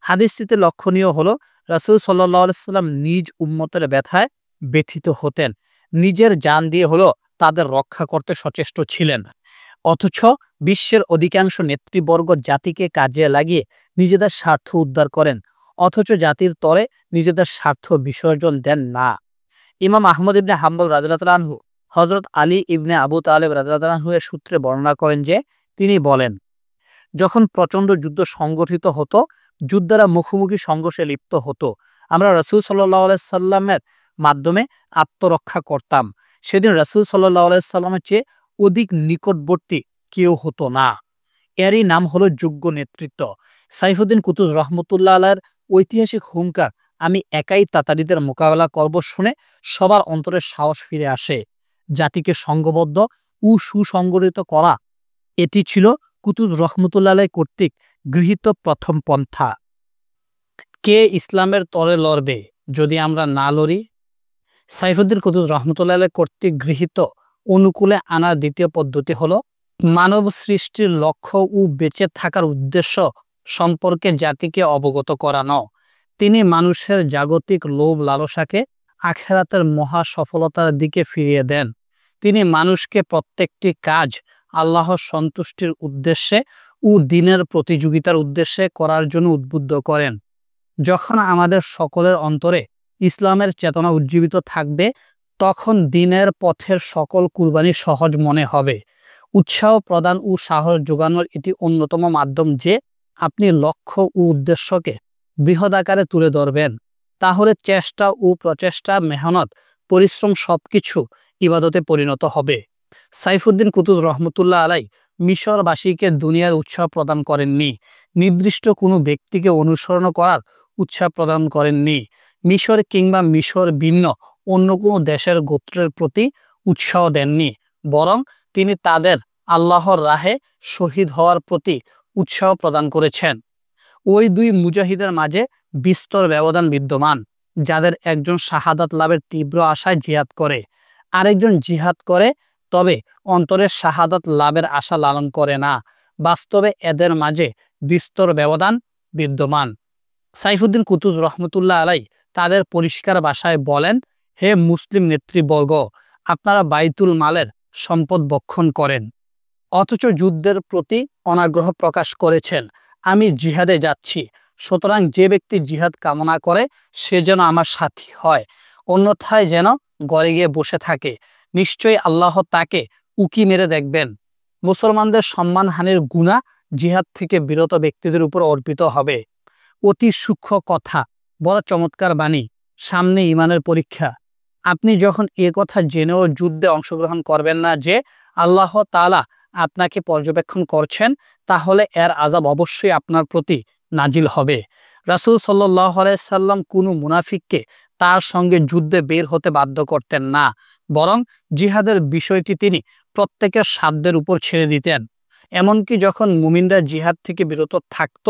[SPEAKER 1] হাদিসটিতে লক্ষণীয় হলো, রাসূল সাল্লাল্লাহু আলাইহি সাল্লাম নিজ উম্মতের ব্যথায় ব্যথিত হতেন, নিজের জান দিয়ে হলো তাদের রক্ষা করতে সচেষ্ট ছিলেন। অথচ বিশ্বের অধিকাংশ নেতৃবর্গ জাতিকে কাজে লাগিয়ে নিজেদের স্বার্থ উদ্ধার করেন, অথচ জাতির তরে নিজেদের স্বার্থ বিসর্জন দেন না। ইমাম আহমদ ইবনে হাম্বল রাদিয়াল্লাহু তাআলা আনহু হযরত আলী ইবনে আবু তালেব রাদিয়াল্লাহু তাআলা আনহু এর সূত্রে বর্ণনা করেন যে, তিনি বলেন, যখন প্রচণ্ড যুদ্ধ সংগঠিত হতো, যোদ্ধারা মুখোমুখি সংঘর্ষে লিপ্ত হতো, আমরা রাসূল সাল্লাল্লাহু আলাইহি সাল্লামের মাধ্যমে আত্মরক্ষা করতাম। সেদিন রাসূল সাল্লাল্লাহু আলাইহি সাল্লামের চেয়ে অধিক নিকটবর্তী কেউ হতো না। এরই নাম হলো যোগ্য নেতৃত্ব। সাইফুদ্দিন কুতুব রহমতুল্লাহ আলাইহির ঐতিহাসিক হুঙ্কার আমি একাই তাতারিদের মোকাবেলা করব শুনে সবার অন্তরে সাহস ফিরে আসে। জাতিকে সংঘবদ্ধ ও সুসংগঠিত করা, এটি ছিল কুতুব রহমতুল্লাহ আলাইহি কর্তৃক গৃহীত প্রথম পন্থা। কে ইসলামের তরে লড়বে যদি আমরা না লড়ি? সাইফুদ্দিন কুতুব রহমতুল্লাহ আলাইহি কর্তৃক গৃহীত অনুকূলে আনার দ্বিতীয় পদ্ধতি হলো মানব সৃষ্টির লক্ষ্য ও বেঁচে থাকার উদ্দেশ্য সম্পর্কে জাতিকে অবগত করানো। তিনি মানুষের জাগতিক লোভ লালসাকে আখেরাতের মহা সফলতার দিকে ফিরিয়ে দেন। তিনি মানুষকে প্রত্যেকটি কাজ আল্লাহর সন্তুষ্টির উদ্দেশ্যে ও দিনের প্রতিযোগিতার উদ্দেশ্যে করার জন্য উদ্বুদ্ধ করেন। যখন আমাদের সকলের অন্তরে ইসলামের চেতনা উজ্জীবিত থাকবে, তখন দিনের পথের সকল কুরবানি সহজ মনে হবে। উৎসাহ প্রদান ও সাহস যোগানোর এটি অন্যতম মাধ্যম যে আপনি লক্ষ্য ও উদ্দেশ্যকে বৃহৎ আকারে তুলে ধরবেন। তাহলে চেষ্টা ও প্রচেষ্টা, মেহনত, পরিশ্রম সবকিছু ইবাদতে পরিণত হবে। সাইফুদ্দিন কুতুব রহমতুল্লাহ আলাইহি মিশরবাসীকে দুনিয়ার উৎসাহ প্রদান করেননি, নির্দিষ্ট কোনো ব্যক্তিকে অনুসরণ করার উৎসাহ প্রদান করেননি, মিশর কিংবা মিশর ভিন্ন অন্য কোনো দেশের গোত্রের প্রতি উৎসাহ দেননি, বরং তিনি তাদের আল্লাহর রাহে শহীদ হওয়ার প্রতি উৎসাহ প্রদান করেছেন। ওই দুই মুজাহিদের মাঝে বিস্তর ব্যবধান বিদ্যমান, যাদের একজন শাহাদাত লাভের তীব্র আশায় জিহাদ করে, আরেকজন জিহাদ করে তবে অন্তরের শাহাদাত লাভের আশা লালন করে না। বাস্তবে এদের মাঝে বিস্তর ব্যবধান বিদ্যমান। সাইফুদ্দিন কুতুব রহমতুল্লাহ আলাইহি তাদের পরিষ্কার ভাষায় বলেন, হে মুসলিম নেতৃবর্গ, আপনারা বাইতুল মালের সম্পদ বক্ষণ করেন, অথচ যুদ্ধের প্রতি অনাগ্রহ প্রকাশ করেছেন। আমি জিহাদে যাচ্ছি, সুতরাং যে ব্যক্তি জিহাদ কামনা করে সে যেন আমার সাথী হয়, অন্যথায় যেন ঘরে গিয়ে বসে থাকে। নিশ্চয়ই আল্লাহ তাকে উকি মেরে দেখবেন। মুসলমানদের সম্মানহানির গুনাহ জিহাদ থেকে বিরত ব্যক্তিদের উপর অর্পিত হবে। অতি সূক্ষ্ম কথা, বড় চমৎকার বাণী, সামনে ইমানের পরীক্ষা। আপনি যখন এ কথা জেনেও যুদ্ধে অংশগ্রহণ করবেন না যে আল্লাহ তাআলা আপনাকে পর্যবেক্ষণ করছেন, তাহলে এর আযাব অবশ্যই আপনার প্রতি নাজিল হবে। রাসূল সাল্লাল্লাহু আলাইহি সাল্লাম কোনো মুনাফিককে তার সঙ্গে যুদ্ধে বের হতে বাধ্য করতেন না, বরং জিহাদের বিষয়টি তিনি প্রত্যেকের সাধ্যের উপর ছেড়ে দিতেন। এমনকি যখন মুমিনরা জিহাদ থেকে বিরত থাকত,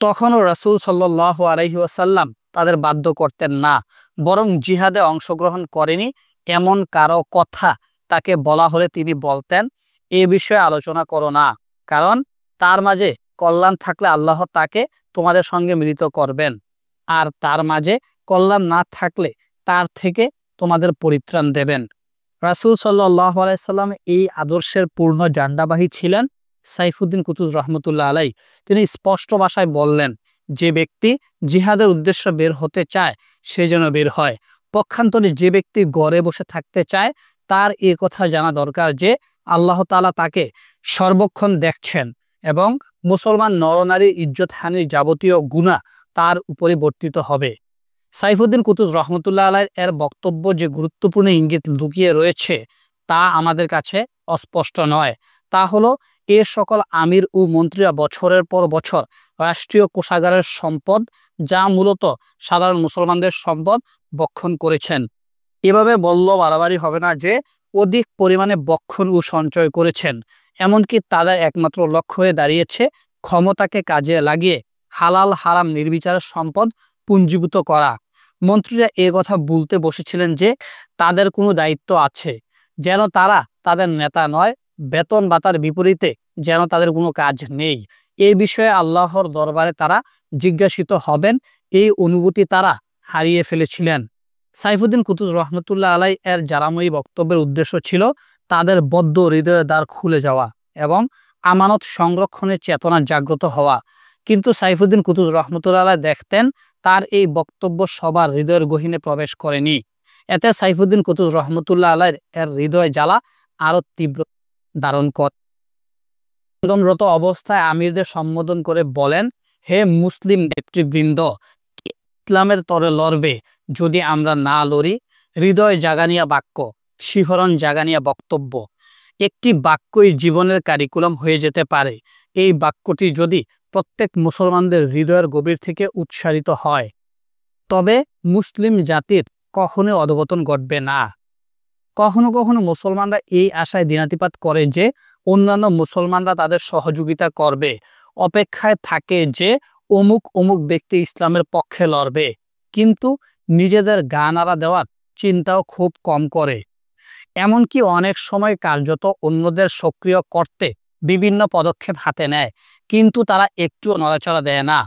[SPEAKER 1] তখনও রাসূল সাল্লাল্লাহু আলাইহি ওয়াসাল্লাম তাদের বাধ্য করতেন না, বরং জিহাদে অংশগ্রহণ করেনি এমন কারো কথা তাকে বলা হলে তিনি বলতেন, এ বিষয়ে আলোচনা করো না, কারণ তার মাঝে কল্যাণ থাকলে আল্লাহ তাকে তোমাদের সঙ্গে মিলিত করবেন, আর তার মাঝে কল্যাণ না থাকলে তার থেকে তোমাদের পরিত্রাণ দেবেন। রাসূল সাল্লাল্লাহু আলাইহি সাল্লাম এই আদর্শের পূর্ণ জান্ডাবাহী ছিলেন। সাইফুদ্দিন কুতুব রহমতুল্লাহ আলাইহি তিনি স্পষ্ট ভাষায় বললেন, যে ব্যক্তি জিহাদের উদ্দেশ্য বের হতে চায় সে যেন বের হয়। পক্ষান্তরে যে ব্যক্তি ঘরে বসে থাকতে চায় তার এ কথা জানা দরকার যে আল্লাহ তাআলা তাকে সর্বক্ষণ দেখছেন এবং মুসলমান নরনারীর ইজ্জতহানির যাবতীয় গুনাহ তার উপরে বর্তিত হবে। সাইফুদ্দিন কুতুব রহমতুল্লাহ আলাইহি এর বক্তব্য যে গুরুত্বপূর্ণ ইঙ্গিত লুকিয়ে রয়েছে তা আমাদের কাছে অস্পষ্ট নয়। তা হলো এ সকল আমির ও মন্ত্রীরা বছরের পর বছর রাষ্ট্রীয় কোষাগারের সম্পদ, যা মূলত সাধারণ মুসলমানদের সম্পদ, বক্ষণ করেছেন। এভাবে বলল বাড়াবাড়ি হবে না যে অধিক পরিমাণে বক্ষণ ও সঞ্চয় করেছেন। এমনকি তাদের একমাত্র লক্ষ্য হয়ে দাঁড়িয়েছে ক্ষমতাকে কাজে লাগিয়ে হালাল হারাম নির্বিচারে সম্পদ পুঞ্জীভূত করা। মন্ত্রীরা এ কথা বলতে বসেছিলেন যে তাদের কোনো দায়িত্ব আছে, যেন তারা তাদের নেতা নয়, বেতন ভাতার বিপরীতে যেন তাদের কোনো কাজ নেই। এই বিষয়ে আল্লাহর দরবারে তারা জিজ্ঞাসিত হবেন, এই অনুভূতি তারা হারিয়ে ফেলেছিলেন। সাইফুদ্দিন কুতুব রহমতুল্লাহ আলাইহি এর জারাময়ী বক্তব্যের উদ্দেশ্য ছিল তাদের বদ্ধ হৃদয়ের দ্বার খুলে যাওয়া এবং আমানত সংরক্ষণের চেতনা জাগ্রত হওয়া। কিন্তু সাইফুদ্দিন কুতুব রহমতুল্লাহ আলাইহি দেখতেন তার এই বক্তব্য সবার হৃদয়ের গহীনে প্রবেশ করেনি। এতে সাইফুদ্দিন কুতুব রহমতুল্লাহ আলাইহি এর হৃদয় জ্বালা আরো তীব্র ধারণ করে। সম্বোধনরত অবস্থায় আমিরদের সম্বোধন করে বলেন, হে মুসলিম নেতৃবৃন্দ, ইসলামের তরে লড়বে যদি আমরা না লড়ি? হৃদয় জাগানিয়া বাক্য, শিহরণ জাগানিয়া বক্তব্য। একটি বাক্যই জীবনের কারিকুলাম হয়ে যেতে পারে। এই বাক্যটি যদি প্রত্যেক মুসলমানদের হৃদয়ের গভীর থেকে উচ্চারিত হয়, তবে মুসলিম জাতির কখনোই অধঃপতন ঘটবে না। কখনো কখনো মুসলমানরা এই আশায় দিনাতিপাত করে যে অন্যান্য মুসলমানরা তাদের সহযোগিতা করবে, অপেক্ষায় থাকে যে অমুক অমুক ব্যক্তি ইসলামের পক্ষে লড়বে, কিন্তু নিজেদের গা নাড়া দেওয়ার চিন্তাও খুব কম করে। এমনকি অনেক সময় কার্যত অন্যদের সক্রিয় করতে বিভিন্ন পদক্ষেপ হাতে নেয়, কিন্তু তারা একটুও নড়াচড়া দেয় না।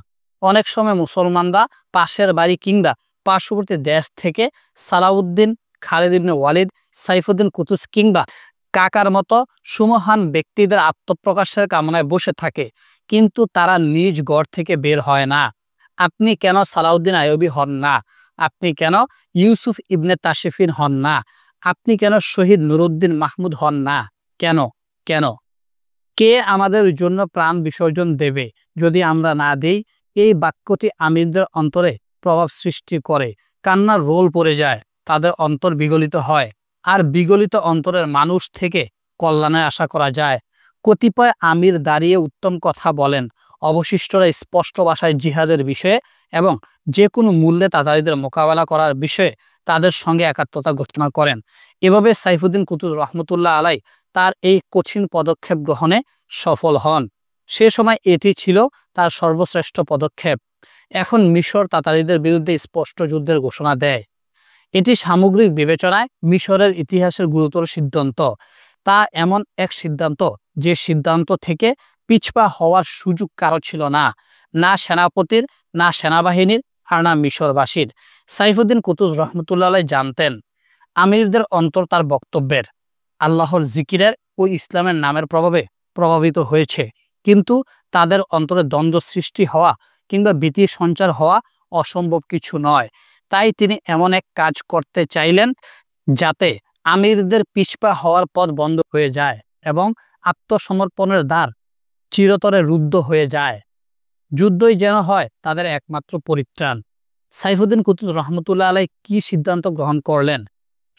[SPEAKER 1] অনেক সময় মুসলমানরা পাশের বাড়ি কিংবা পার্শ্ববর্তী দেশ থেকে সালাউদ্দিন, খালিদ ইবনে ওয়ালিদ, সাইফুদ্দিন কুতুস কিংবা কাকার মতো সুমহান ব্যক্তিদের আত্মপ্রকাশের কামনায় বসে থাকে, কিন্তু তারা নিজ ঘর থেকে বের হয় না। আপনি কেন সালাউদ্দিন আইয়ুবী হন না? আপনি কেন ইউসুফ ইবনে তাশফিন হন না? আপনি কেন শহীদ নুরুদ্দিন মাহমুদ হন না? কেন কেন কে আমাদের জন্য প্রাণ বিসর্জন দেবে যদি আমরা না দেই? এই বাক্যটি আমিরদের অন্তরে প্রভাব সৃষ্টি করে, কান্নার রোল পড়ে যায়, তাদের অন্তর বিগলিত হয়। আর বিগলিত অন্তরের মানুষ থেকে কল্যাণের আশা করা যায়। কতিপয় আমির দাঁড়িয়ে উত্তম কথা বলেন, অবশিষ্টরা স্পষ্ট ভাষায় জিহাদের বিষয়ে এবং যে কোনো মূল্যে তাতারীদের মোকাবেলা করার বিষয়ে তাদের সঙ্গে একাত্মতা ঘোষণা করেন। এভাবে সাইফুদ্দিন কুতুব রহমতুল্লাহ আলাই তার এই কঠিন পদক্ষেপ গ্রহণে সফল হন। সে সময় এটি ছিল তার সর্বশ্রেষ্ঠ পদক্ষেপ। এখন মিশর তাতারীদের বিরুদ্ধে স্পষ্ট যুদ্ধের ঘোষণা দেয়। এটি সামগ্রিক বিবেচনায় মিশরের ইতিহাসের গুরুতর সিদ্ধান্ত। তা এমন এক সিদ্ধান্ত যে সিদ্ধান্ত থেকে পিছপা হওয়ার সুযোগ কারো ছিল না, না সেনাপতির, না সেনাবাহিনীর, আর না মিশরবাসীর। সাইফুদ্দিন কুতুব রহমতুল্লাহ আলাই জানতেন আমিরদের অন্তর তার বক্তব্যের, আল্লাহর জিকিরের ও ইসলামের নামের প্রভাবে প্রভাবিত হয়েছে, কিন্তু তাদের অন্তরে দ্বন্দ্ব সৃষ্টি হওয়া কিংবা ভীতি সঞ্চার হওয়া অসম্ভব কিছু নয়। তাই তিনি এমন এক কাজ করতে চাইলেন যাতে আমিরদের পিছপা হওয়ার পথ বন্ধ হয়ে যায় এবং আত্মসমর্পণের দ্বার চিরতরে রুদ্ধ হয়ে যায়। যুদ্ধই যেন হয় তাদের একমাত্র পরিত্রাণ। সাইফুদ্দিন কুতুব রহমতুল্লাহ আলাই কি সিদ্ধান্ত গ্রহণ করলেন?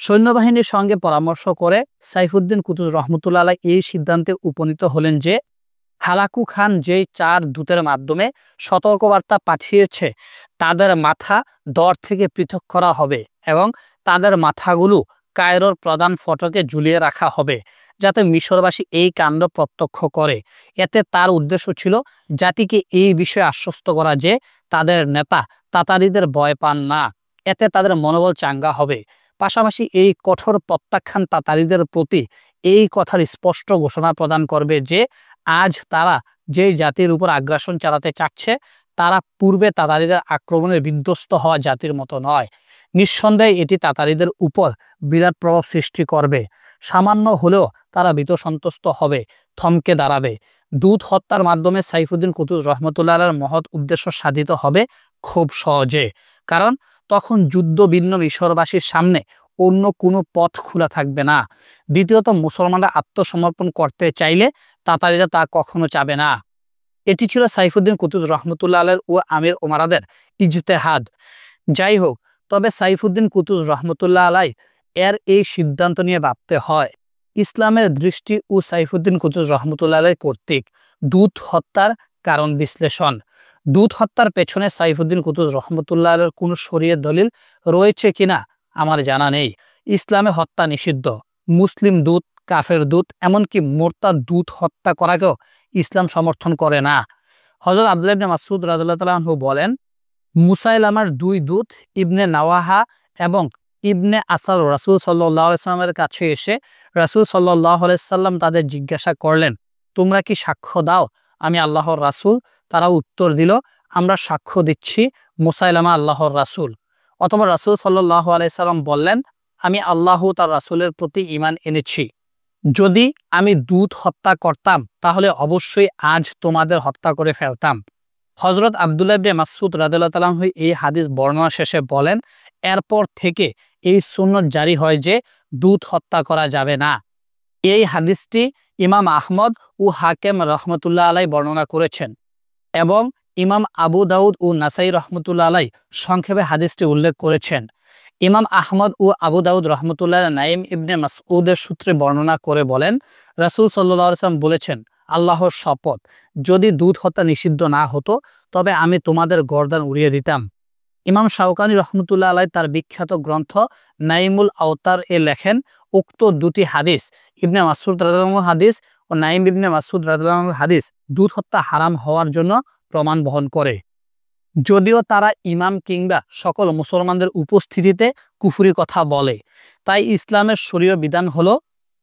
[SPEAKER 1] সৈন্যবাহিনীর সঙ্গে পরামর্শ করে সাইফুদ্দিন কুতুব রহমতুল্লাহ আলাই এই সিদ্ধান্তে উপনীত হলেন যে হালাকু খান যেই 4 দূতের মাধ্যমে সতর্কবার্তা পাঠিয়েছে তাদের মাথা দর থেকে পৃথক করা হবে এবং তাদের মাথাগুলো কায়রোর প্রধান ফটকে ঝুলিয়ে রাখা হবে, যাতে মিশরবাসী এই কাণ্ড প্রত্যক্ষ করে। এতে তার উদ্দেশ্য ছিল জাতিকে এই বিষয়ে আশ্বস্ত করা যে তাদের নেতা তাতারীদের ভয় পান না, এতে তাদের মনোবল চাঙ্গা হবে। পাশাপাশি এই কঠোর প্রত্যাখ্যান তাতারীদের প্রতি এই কথার স্পষ্ট ঘোষণা প্রদান করবে যে আজ তারা যেই জাতির উপর আগ্রাসন চালাতে চাচ্ছে তারা পূর্বে তাতারীদের আক্রমণে বিধ্বস্ত হওয়া জাতির মতো নয়। নিঃসন্দেহে এটি তাতারীদের উপর বিরাট প্রভাব সৃষ্টি করবে। সামান্য হলেও তারা ভীত সন্ত্রস্ত হবে, থমকে দাঁড়াবে। দূত হত্যার মাধ্যমে সাইফুদ্দিন কুতুব রহমতুল্লাহ আলাইহির মহৎ উদ্দেশ্য সাধিত হবে খুব সহজে, কারণ তখন যুদ্ধবিন্ন মিশরবাসীর সামনে অন্য কোনো পথ খোলা থাকবে না। দ্বিতীয়ত, মুসলমানরা আত্মসমর্পণ করতে চাইলে তাতারীরা তা কখনো চাবে না। এটি ছিল সাইফুদ্দিন কুতুব রহমতুল্লাহ আলাইহি ও আমির ওমরাদের ইজতেহাদ। যাই হোক, তবে সাইফুদ্দিন কুতুব রহমতুল্লাহ আলাইহি এর এই সিদ্ধান্ত নিয়ে ভাবতে হয় ইসলামের দৃষ্টি ও সাইফুদ্দিন কুতুব রহমতুল্লাহ আলাইহি কর্তৃক দূত হত্যার কারণ বিশ্লেষণ। দূত হত্যার পেছনে সাইফুদ্দিন কুতুব রহমতুল্লাহ আলাইহির কোনো শরীয়ত দলিল রয়েছে কিনা আমার জানা নেই। ইসলামে হত্যা নিষিদ্ধ। মুসলিম দূত, কাফের দূত, এমনকি মোরতাদ দূত হত্যা করাকেও ইসলাম সমর্থন করে না। হযরত আব্দুল্লাহ ইবনে মাসউদ রাদিয়াল্লাহু তাআলা আনহু বলেন, মুসাইলামার 2 দূত ইবনে নাওয়াহা এবং ইবনে আসাল রাসূল সাল্লাল্লাহু আলাইহি সাল্লামের কাছে এসে রাসূল সাল্লাল্লাহু আলাইহি সাল্লাম তাদের জিজ্ঞাসা করলেন, তোমরা কি সাক্ষ্য দাও আমি আল্লাহর রাসূল? তারা উত্তর দিল, আমরা সাক্ষ্য দিচ্ছি মুসাইলামা আল্লাহর রাসূল। অথবা রাসূল সাল্লাল্লাহু আলাইহি সাল্লাম বললেন, আমি আল্লাহ ও তার রাসূলের প্রতি ঈমান এনেছি। যদি আমি দূত হত্যা করতাম তাহলে অবশ্যই আজ তোমাদের হত্যা করে ফেলতাম। হযরত আব্দুল্লাহ ইবনে মাসউদ রাদিয়াল্লাহু তাআলা আনহু এই হাদিস বর্ণনা শেষে বলেন, এরপর থেকে এই সুন্নত জারি হয় যে দূত হত্যা করা যাবে না। এই হাদিসটি ইমাম আহমদ ও হাকেম রহমতুল্লাহ আলাইহি বর্ণনা করেছেন এবং ইমাম আবু দাউদ ও নাসাই রহমতুল্লাহ আলাইহি সংক্ষেপে হাদিসটি উল্লেখ করেছেন। ইমাম আহমদ ও আবু দাউদ রহমতুল্লাহ নাইম ইবনে মাসউদের সূত্রে বর্ণনা করে বলেন, রাসূল সাল্লাল্লাহু আলাইহি ওয়াসাল্লাম বলেছেন, আল্লাহর শপথ, যদি দূত হত্যা নিষিদ্ধ না হতো তবে আমি তোমাদের গর্দান উড়িয়ে দিতাম। ইমাম শাওকানি রহমতুল্লাহ আলাই তার বিখ্যাত গ্রন্থ নাইমুল আওতার এ লেখেন, উক্ত দুটি হাদিস ইবনে মাসউদ রাদিয়াল্লাহু হাদিস ও নাইম ইবনে মাসউদ রাদিয়াল্লাহু হাদিস দুধ হত্যা হারাম হওয়ার জন্য প্রমাণ বহন করে। যদিও তারা ইমাম কিংবা সকল মুসলমানদের উপস্থিতিতে কুফরি কথা বলে, তাই ইসলামের শরীয় বিধান হলো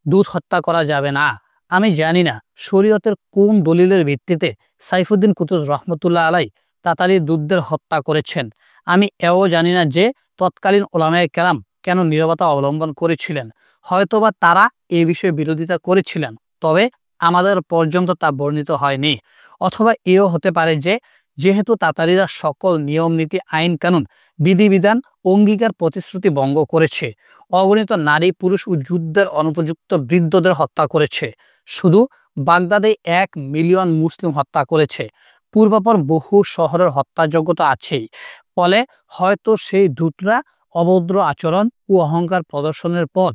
[SPEAKER 1] দুধ হত্যা করা যাবে না। আমি জানি না শরীয়তের কোন দলিলের ভিত্তিতে সাইফুদ্দিন কুতুজ রহমতুল্লাহ আলাই তাতারী দুধদের হত্যা করেছেন। আমি এও জানি না যে তৎকালীন ওলামায়ে কেরাম কেন নীরবতা অবলম্বন করেছিলেন। হয়তোবা তারা এ বিষয়ে বিরোধিতা করেছিলেন, তবে আমাদের পর্যন্ত তা বর্ণিত হয়নি। অথবা এও হতে পারে যে যেহেতু তাতারীরা সকল নিয়ম নীতি আইন কানুন বিধিবিধান অঙ্গীকার প্রতিশ্রুতি ভঙ্গ করেছে, অগণিত নারী পুরুষ ও যুদ্ধের অনুপযুক্ত বৃদ্ধদের হত্যা করেছে, শুধু বাগদাদে 1 মিলিয়ন মুসলিম হত্যা করেছে, পূর্বাপর বহু শহরের হত্যাযোগ্য তো আছেই, ফলে হয়তো সেই দূতরা অভদ্র আচরণ ও অহংকার প্রদর্শনের পর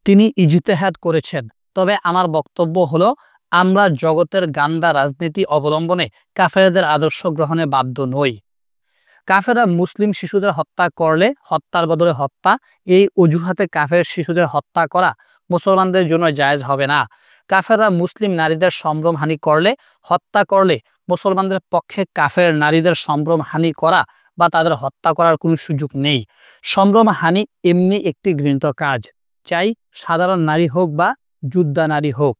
[SPEAKER 1] তিনি ইজতিহাদ করেছেন। তবে আমার বক্তব্য হলো, আমরা জগতের গান্দা রাজনীতি অবলম্বনে কাফেরদের আদর্শ গ্রহণে বাধ্য নই। কাফেররা মুসলিম শিশুদের হত্যা করলে হত্যার বদলে হত্যা, এই অজুহাতে কাফের শিশুদের হত্যা করা মুসলমানদের জন্য জায়েজ হবে না। কাফেররা মুসলিম নারীদের সম্ভ্রম হানি করলে হত্যা করলে মুসলমানদের পক্ষে কাফের নারীদের সম্ভ্রম হানি করা বা তাদের হত্যা করার কোনো সুযোগ নেই। সম্ভ্রম হানি এমনি একটি ঘৃণিত কাজ, চাই সাধারণ নারী হোক বা যোদ্ধা নারী হোক।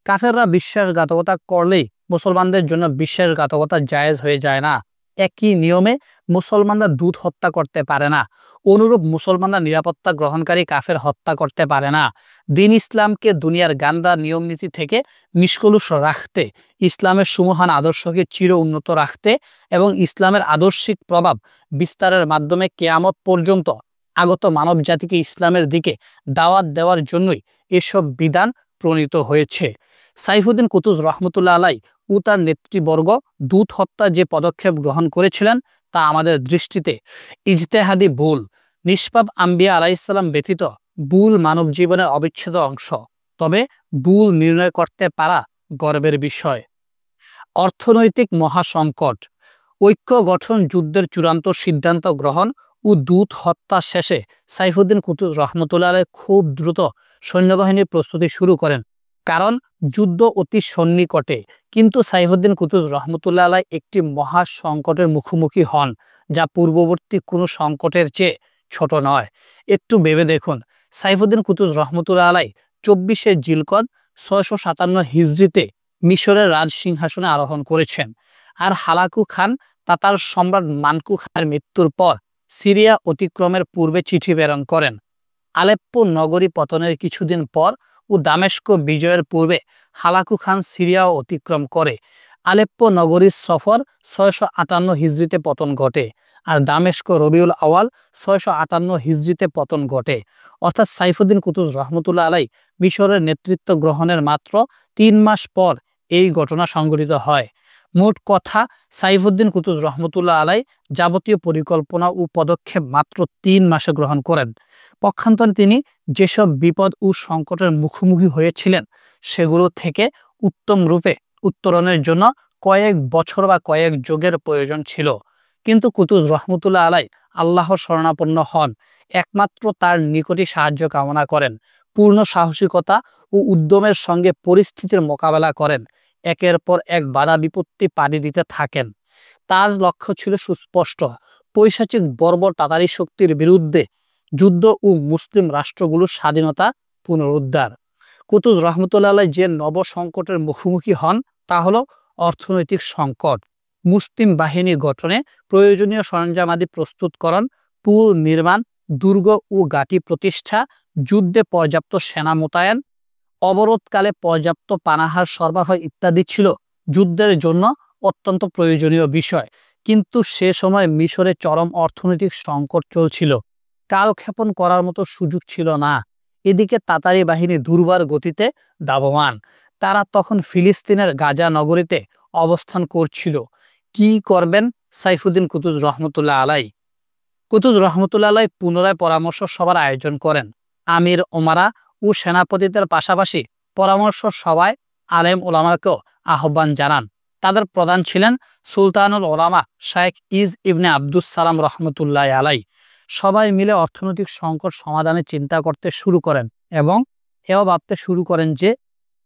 [SPEAKER 1] কাফেররা বিশ্বাসঘাতকতা করলেই মুসলমানদের জন্য বিশ্বাসঘাতকতা জায়েজ হয়ে যায় না। একই নিয়মে মুসলমানরা দুধ হত্যা করতে পারে না, অনুরূপ মুসলমানরা নিরাপত্তা গ্রহণকারী কাফের হত্যা করতে পারে না। দিন ইসলামকে দুনিয়ার গান্দা নিয়ম নীতি থেকে নিষ্কলুষ রাখতে, ইসলামের সুমহান আদর্শকে চির উন্নত রাখতে এবং ইসলামের আদর্শিক প্রভাব বিস্তারের মাধ্যমে কিয়ামত পর্যন্ত আগত মানব জাতিকে ইসলামের দিকে দাওয়াত দেওয়ার জন্যই এসব বিধান প্রণীত হয়েছে। সাইফুদ্দিন কুতুজ রহমতুল্লাহ আলাই ও তার নেতৃবর্গ দুধ হত্যা যে পদক্ষেপ গ্রহণ করেছিলেন তা আমাদের দৃষ্টিতে ইজতেহাদি ভুল। নিষ্পাপ আম্বিয়া আলাইহিসসালাম ব্যতীত ভুল মানব জীবনের অবিচ্ছেদ্য অংশ, তবে ভুল নির্ণয় করতে পারা গর্বের বিষয়। অর্থনৈতিক মহাসংকট, ঐক্য গঠন, যুদ্ধের চূড়ান্ত সিদ্ধান্ত গ্রহণ ও দুধ হত্যা শেষে সাইফুদ্দিন কুতুজ রহমতুল্লাহ আলাই খুব দ্রুত সৈন্যবাহিনীর প্রস্তুতি শুরু করেন, কারণ যুদ্ধ অতি সন্নিকটে। কিন্তু সাইফুদ্দিন কুতুজ রহমতুল্লাহ আলাই একটি মহা সংকটের মুখোমুখি হন, যা পূর্ববর্তী কোনো সংকটের চেয়ে ছোট নয়। একটু ভেবে দেখুন, সাইফুদ্দিন কুতুজ রহমতুল্লাহ আলাই 24শে জিলকদ 657 হিজরিতে মিশরের রাজ সিংহাসনে আরোহণ করেছেন, আর হালাকু খান তাতার সম্রাট মানকু খানের মৃত্যুর পর সিরিয়া অতিক্রমের পূর্বে চিঠি প্রেরণ করেন। আলেপ্পো নগরী পতনের কিছুদিন পর ও দামেস্ক বিজয়ের পূর্বে হালাকু খান সিরিয়া অতিক্রম করে। আলেপ্পো নগরীর সফর 658 হিজরিতে পতন ঘটে, আর দামেস্ক রবিউল আওয়াল 658 হিজরিতে পতন ঘটে। অর্থাৎ সাইফুদ্দিন কুতুজ রহমতুল্লাহ আলাই মিশরের নেতৃত্ব গ্রহণের মাত্র 3 মাস পর এই ঘটনা সংঘটিত হয়। মোট কথা, সাইফুদ্দিন কুতুজ রহমতুল্লাহ আলাই যাবতীয় পরিকল্পনা ও পদক্ষেপ মাত্র 3 মাসে গ্রহণ করেন। পক্ষান্তরে তিনি যেসব বিপদ ও সংকটের মুখোমুখি হয়েছিলেন সেগুলো থেকে উত্তম রূপে উত্তরণের জন্য কয়েক বছর বা কয়েক যুগের প্রয়োজন ছিল। কিন্তু কুতুজ রহমতুল্লাহ আলাই আল্লাহর শরণাপন্ন হন, একমাত্র তার নিকটই সাহায্য কামনা করেন, পূর্ণ সাহসিকতা ও উদ্যমের সঙ্গে পরিস্থিতির মোকাবেলা করেন, একের পর এক বাধা বিপত্তি পাড়ি দিতে থাকেন। তার লক্ষ্য ছিল সুস্পষ্ট, পৈশাচিক বর্বর তাতারী শক্তির বিরুদ্ধে যুদ্ধ ও মুসলিম রাষ্ট্রগুলোর স্বাধীনতা পুনরুদ্ধার। কুতুজ রহমতুল্লাহ আলাই যে নব সংকটের মুখোমুখি হন তা হলো অর্থনৈতিক সংকট। মুসলিম বাহিনী গঠনে প্রয়োজনীয় সরঞ্জামাদি প্রস্তুতকরণ, পুল নির্মাণ, দুর্গ ও ঘাঁটি প্রতিষ্ঠা, যুদ্ধে পর্যাপ্ত সেনা মোতায়েন, অবরোধকালে পর্যাপ্ত পানাহার সরবরাহ ইত্যাদি ছিল যুদ্ধের জন্য অত্যন্ত প্রয়োজনীয় বিষয়। কিন্তু সে সময় মিশরে চরম অর্থনৈতিক সংকট চলছিল, কালক্ষেপণ করার মতো সুযোগ ছিল না। এদিকে তাতারী বাহিনী দুর্বার গতিতে ধাবমান, তারা তখন ফিলিস্তিনের গাজা নগরীতে অবস্থান করছিল। কি করবেন সাইফুদ্দিন কুতুজ রহমতুল্লাহ আলাই? কুতুজ রহমতুল্লাহ আলাই পুনরায় পরামর্শ সভার আয়োজন করেন। আমির ওমারা ও সেনাপতিদের পাশাপাশি পরামর্শ সভায় আলেম ওলামাকেও আহ্বান জানান। তাদের প্রধান ছিলেন সুলতানুল ওলামা শাইখ ইজ ইবনে আব্দুস সালাম রহমতুল্লাহ আলাই। সবাই মিলে অর্থনৈতিক সংকট সমাধানে চিন্তা করতে শুরু করেন এবং এও ভাবতে শুরু করেন যে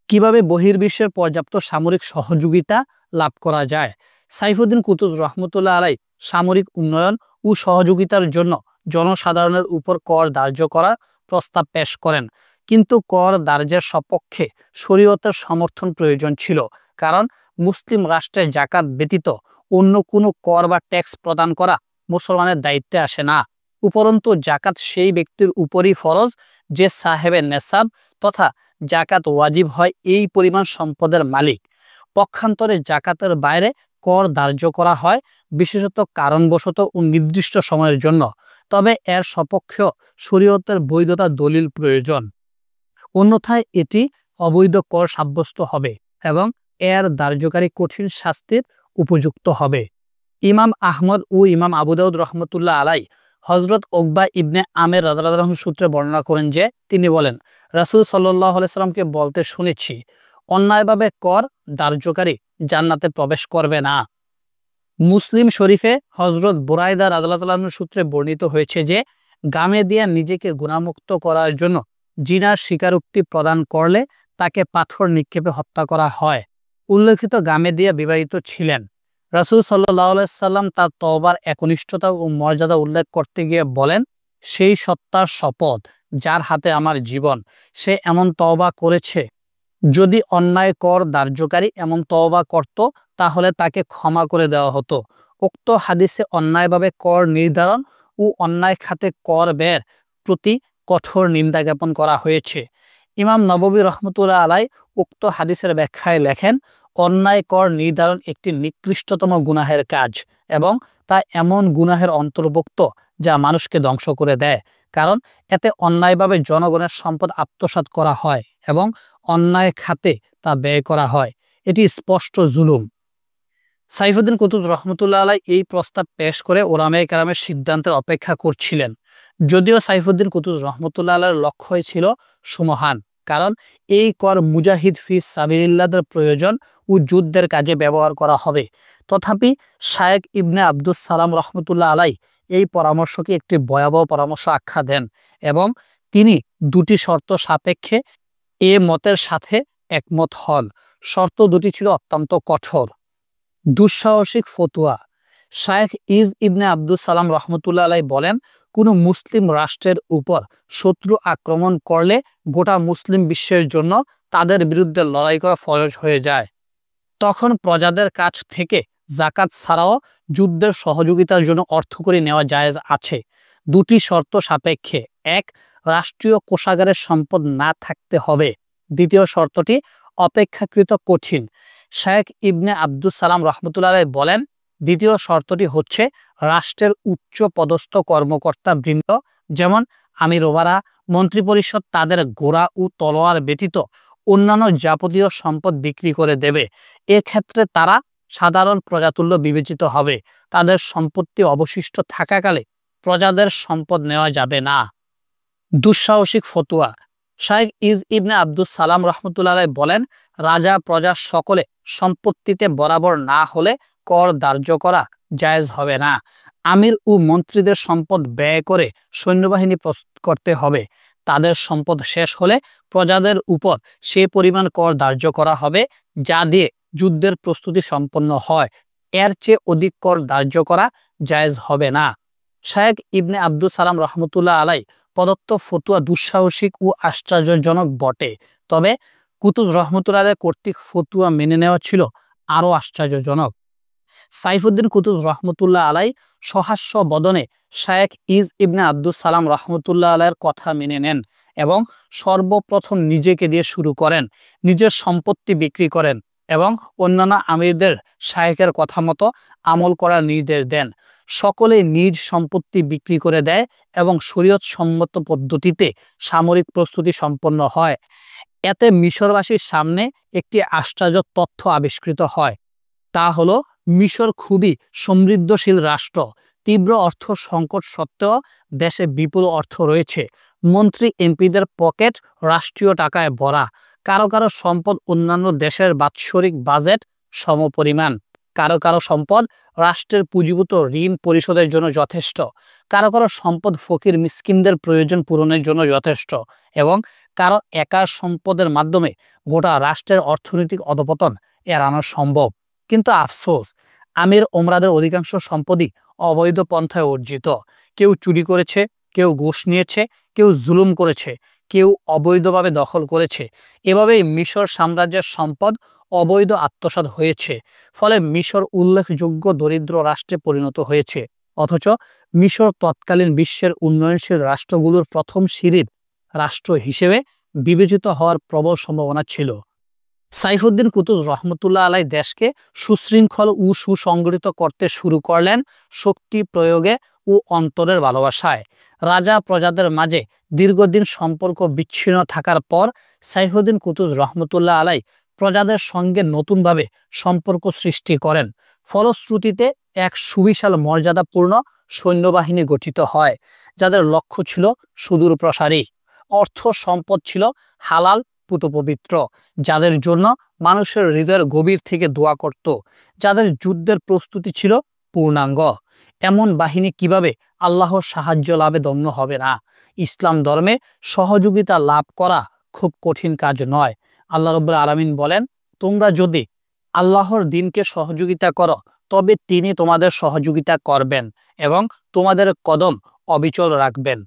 [SPEAKER 1] কিভাবে বহির্বিশ্বের পর্যাপ্ত সামরিক সহযোগিতা লাভ করা যায়। সাইফুদ্দিন কুতুজ রহমতুল্লাহ আলাই সামরিক উন্নয়ন ও সহযোগিতার জন্য জনসাধারণের উপর কর ধার্য করার প্রস্তাব পেশ করেন, কিন্তু কর ধার্যের সপক্ষে শরীয়তের সমর্থন প্রয়োজন ছিল, কারণ মুসলিম রাষ্ট্রে জাকাত ব্যতীত অন্য কোনো কর বা ট্যাক্স প্রদান করা মুসলমানের দায়িত্বে আসে না। উপরন্তু জাকাত সেই ব্যক্তির উপরই ফরজ যে সাহেবের নেসাব তথা জাকাত ওয়াজিব হয় এই পরিমাণ সম্পদের মালিক। পক্ষান্তরে জাকাতের বাইরে কর ধার্য করা হয় বিশেষত কারণবশত ও নির্দিষ্ট সময়ের জন্য, তবে এর সপক্ষেও শরীয়তের বৈধতা দলিল প্রয়োজন, অন্যথায় এটি অবৈধ কর সাব্যস্ত হবে এবং এর ধার্যকারী কঠিন শাস্তির উপযুক্ত হবে। ইমাম আহমদ ও ইমাম আবু দাউদ রহমতুল্লাহ আলাই হজরত ওকবা ইবনে আমের রাদিয়াল্লাহু আনহু সূত্রে বর্ণনা করেন যে তিনি বলেন, রাসূল সাল্লাল্লাহু আলাইহি সাল্লামকে বলতে শুনেছি, অন্যায়ভাবে কর ধার্যকারী জান্নাতে প্রবেশ করবে না। মুসলিম শরীফে হজরত বুরাইদা রাদিয়াল্লাহু আনহু সূত্রে বর্ণিত হয়েছে যে গামে দিয়া নিজেকে গুনাহমুক্ত করার জন্য জিনার স্বীকারোক্তি প্রদান করলে তাকে পাথর নিক্ষেপে হত্যা করা হয়। উল্লেখিত গামে দিয়া বিবাহিত ছিলেন। রাসূল সাল্লাল্লাহু আলাইহি সাল্লাম তার তওবার একনিষ্ঠতা ও মর্যাদা উল্লেখ করতে গিয়ে বলেন, সেই সত্তার শপথ যার হাতে আমার জীবন, সে এমন তওবা করেছে, যদি অন্যায় কর ধার্যকারী এমন তওবা করত তাহলে তাকে ক্ষমা করে দেওয়া হতো। উক্ত হাদিসে অন্যায়ভাবে কর নির্ধারণ ও অন্যায় খাতে কর ব্যয়ের প্রতি কঠোর নিন্দা জ্ঞাপন করা হয়েছে। ইমাম নববী রহমতুল্লাহ আলাই উক্ত হাদিসের ব্যাখ্যায় লেখেন, অন্যায় কর নির্ধারণ একটি নিকৃষ্টতম গুনাহের কাজ এবং তা এমন গুনাহের অন্তর্ভুক্ত যা মানুষকে ধ্বংস করে দেয়, কারণ এতে অন্যায়ভাবে জনগণের সম্পদ আত্মসাৎ করা হয় এবং অন্যায় খাতে তা ব্যয় করা হয়। এটি স্পষ্ট জুলুম। সাইফুদ্দিন কুতুব রহমতুল্লাহ আলাই এই প্রস্তাব পেশ করে ওলামায়ে কেরামের সিদ্ধান্তের অপেক্ষা করছিলেন। যদিও সাইফুদ্দিন কুতুব রহমতুল্লাহ আলাইয়ের লক্ষ্যই ছিল সুমহান, কারণ এই কর মুজাহিদ ফি সাবিলিল্লাহর প্রয়োজন ও যুদ্ধের কাজে ব্যবহার করা হবে। তথাপি শায়েখ ইবনে আব্দুস সালাম রহমতুল্লাহ আলাই এই পরামর্শকে একটি ভয়াবহ পরামর্শ আখ্যা দেন এবং তিনি দুটি শর্ত সাপেক্ষে এ মতের সাথে একমত হন। শর্ত দুটি ছিল অত্যন্ত কঠোর। দুঃসাহসিক ফতুয়া। শায়েখ ইজ ইবনে আব্দুস সালাম রহমতুল্লাহ আলাই বলেন, কোনো মুসলিম রাষ্ট্রের উপর শত্রু আক্রমণ করলে গোটা মুসলিম বিশ্বের জন্য তাদের বিরুদ্ধে লড়াই করা ফরজ হয়ে যায়। তখন প্রজাদের কাছ থেকে জাকাত ছাড়াও যুদ্ধের সহযোগিতার জন্য অর্থকড়ি নেওয়া জায়েজ আছে, দুটি শর্ত সাপেক্ষে। এক, রাষ্ট্রীয় কোষাগারের সম্পদ না থাকতে হবে। দ্বিতীয় শর্তটি অপেক্ষাকৃত কঠিন। শায়েখ ইবনে আব্দুস সালাম রহমতুল্লাহ আলাই বলেন, দ্বিতীয় শর্তটি হচ্ছে রাষ্ট্রের উচ্চ পদস্থ কর্মকর্তা বৃন্দ যেমন আমির ওবারা, মন্ত্রিপরিষদ তাদের ঘোড়া ও তলোয়ার ব্যতীত অন্যান্য যাবতীয় সম্পদ বিক্রি করে দেবে। এক্ষেত্রে তারা সাধারণ প্রজাতুল্য বিবেচিত হবে। তাদের সম্পত্তি অবশিষ্ট থাকাকালে প্রজাদের সম্পদ নেওয়া যাবে না। দুঃসাহসিক ফতুয়া। শাইখ ইজ ইবনে আব্দুস সালাম রহমতুল্লাহ আলাই বলেন, রাজা প্রজা সকলে সম্পত্তিতে বরাবর না হলে কর ধার্য করা জায়েজ হবে না। আমির ও মন্ত্রীদের সম্পদ ব্যয় করে সৈন্যবাহিনী প্রস্তুত করতে হবে। তাদের সম্পদ শেষ হলে প্রজাদের উপর সে পরিমাণ কর ধার্য করা হবে যা দিয়ে যুদ্ধের প্রস্তুতি সম্পন্ন হয়। এর চেয়ে অধিক কর ধার্য করা জায়েজ হবে না। শায়েখ ইবনে আব্দুস সালাম রহমতুল্লাহ আলাই প্রদত্ত ফতুয়া দুঃসাহসিক ও আশ্চর্যজনক বটে, তবে কুতুব রহমতুল্লাহ আলাই কর্তৃক ফতুয়া মেনে নেওয়া ছিল আরও আশ্চর্যজনক। সাইফুদ্দিন কুতুব রহমতুল্লাহ আলাই সহাস্য বদনে শায়েখ ইজ ইবনে আব্দুস সালাম রহমতুল্লাহ আলাইয়ের কথা মেনে নেন এবং সর্বপ্রথম নিজেকে দিয়ে শুরু করেন। নিজের সম্পত্তি বিক্রি করেন এবং অন্যান্য আমিরদের শায়েখের কথা মতো আমল করার নির্দেশ দেন। সকলে নিজ সম্পত্তি বিক্রি করে দেয় এবং শরীয়ত সম্মত পদ্ধতিতে সামরিক প্রস্তুতি সম্পন্ন হয়। এতে মিশরবাসীর সামনে একটি আশ্চর্য তথ্য আবিষ্কৃত হয়। তা হলো মিশর খুবই সমৃদ্ধশীল রাষ্ট্র। তীব্র অর্থ সংকট সত্ত্বেও দেশে বিপুল অর্থ রয়েছে। মন্ত্রী এমপিদের পকেট রাষ্ট্রীয় টাকায় ভরা। কারো কারো সম্পদ অন্যান্য দেশের বাৎসরিক বাজেট সমপরিমাণ। কারো কারো সম্পদ রাষ্ট্রের পুঁজিভূত ঋণ পরিশোধের জন্য যথেষ্ট, কারো কারো সম্পদ ফকির মিসকিনদের প্রয়োজন পূরণের জন্য যথেষ্ট, এবং কারো একার সম্পদের মাধ্যমে গোটা রাষ্ট্রের অর্থনৈতিক অধপতন এড়ানো সম্ভব। কিন্তু আফসোস, আমির ওমরাদের অধিকাংশ সম্পদই অবৈধ পন্থায় অর্জিত। কেউ চুরি করেছে, কেউ ঘুষ নিয়েছে, কেউ জুলুম করেছে, কেউ অবৈধভাবে দখল করেছে। এভাবেই মিশর সাম্রাজ্যের সম্পদ অবৈধ আত্মসাৎ হয়েছে। ফলে মিশর উল্লেখযোগ্য দরিদ্র রাষ্ট্রে পরিণত হয়েছে। অথচ মিশর তৎকালীন বিশ্বের উন্নয়নশীল রাষ্ট্রগুলোর প্রথম সারির রাষ্ট্র হিসেবে বিবেচিত হওয়ার প্রবল সম্ভাবনা ছিল। সাইফুদ্দিন কুতুব রহমতুল্লাহ আলাই দেশকে সুশৃঙ্খল ও সুসংগঠিত করতে শুরু করলেন শক্তি প্রয়োগে ও অন্তরের ভালোবাসায়। রাজা প্রজাদের মাঝে দীর্ঘদিন সম্পর্ক বিচ্ছিন্ন থাকার পর সাইফুদ্দিন কুতুব রহমতুল্লাহ আলাই প্রজাদের সঙ্গে নতুনভাবে সম্পর্ক সৃষ্টি করেন। ফলশ্রুতিতে এক সুবিশাল মর্যাদাপূর্ণ সৈন্যবাহিনী গঠিত হয়, যাদের লক্ষ্য ছিল সুদূর প্রসারী। অর্থ সম্পদ ছিল হালাল পুতপবিত্র, যাদের জন্য মানুষের হৃদয়ের গভীর থেকে দোয়া করত, যাদের যুদ্ধের প্রস্তুতি ছিল পূর্ণাঙ্গ। এমন বাহিনী কিভাবে আল্লাহর সাহায্য লাভে দম্য হবে না? ইসলাম ধর্মে সহযোগিতা লাভ করা খুব কঠিন কাজ নয়। আল্লাহ রাব্বুল আলামিন বলেন, তোমরা যদি আল্লাহর দ্বীনকে সহযোগিতা করো তবে তিনি তোমাদের সহযোগিতা করবেন এবং তোমাদের কদম অবিচল রাখবেন।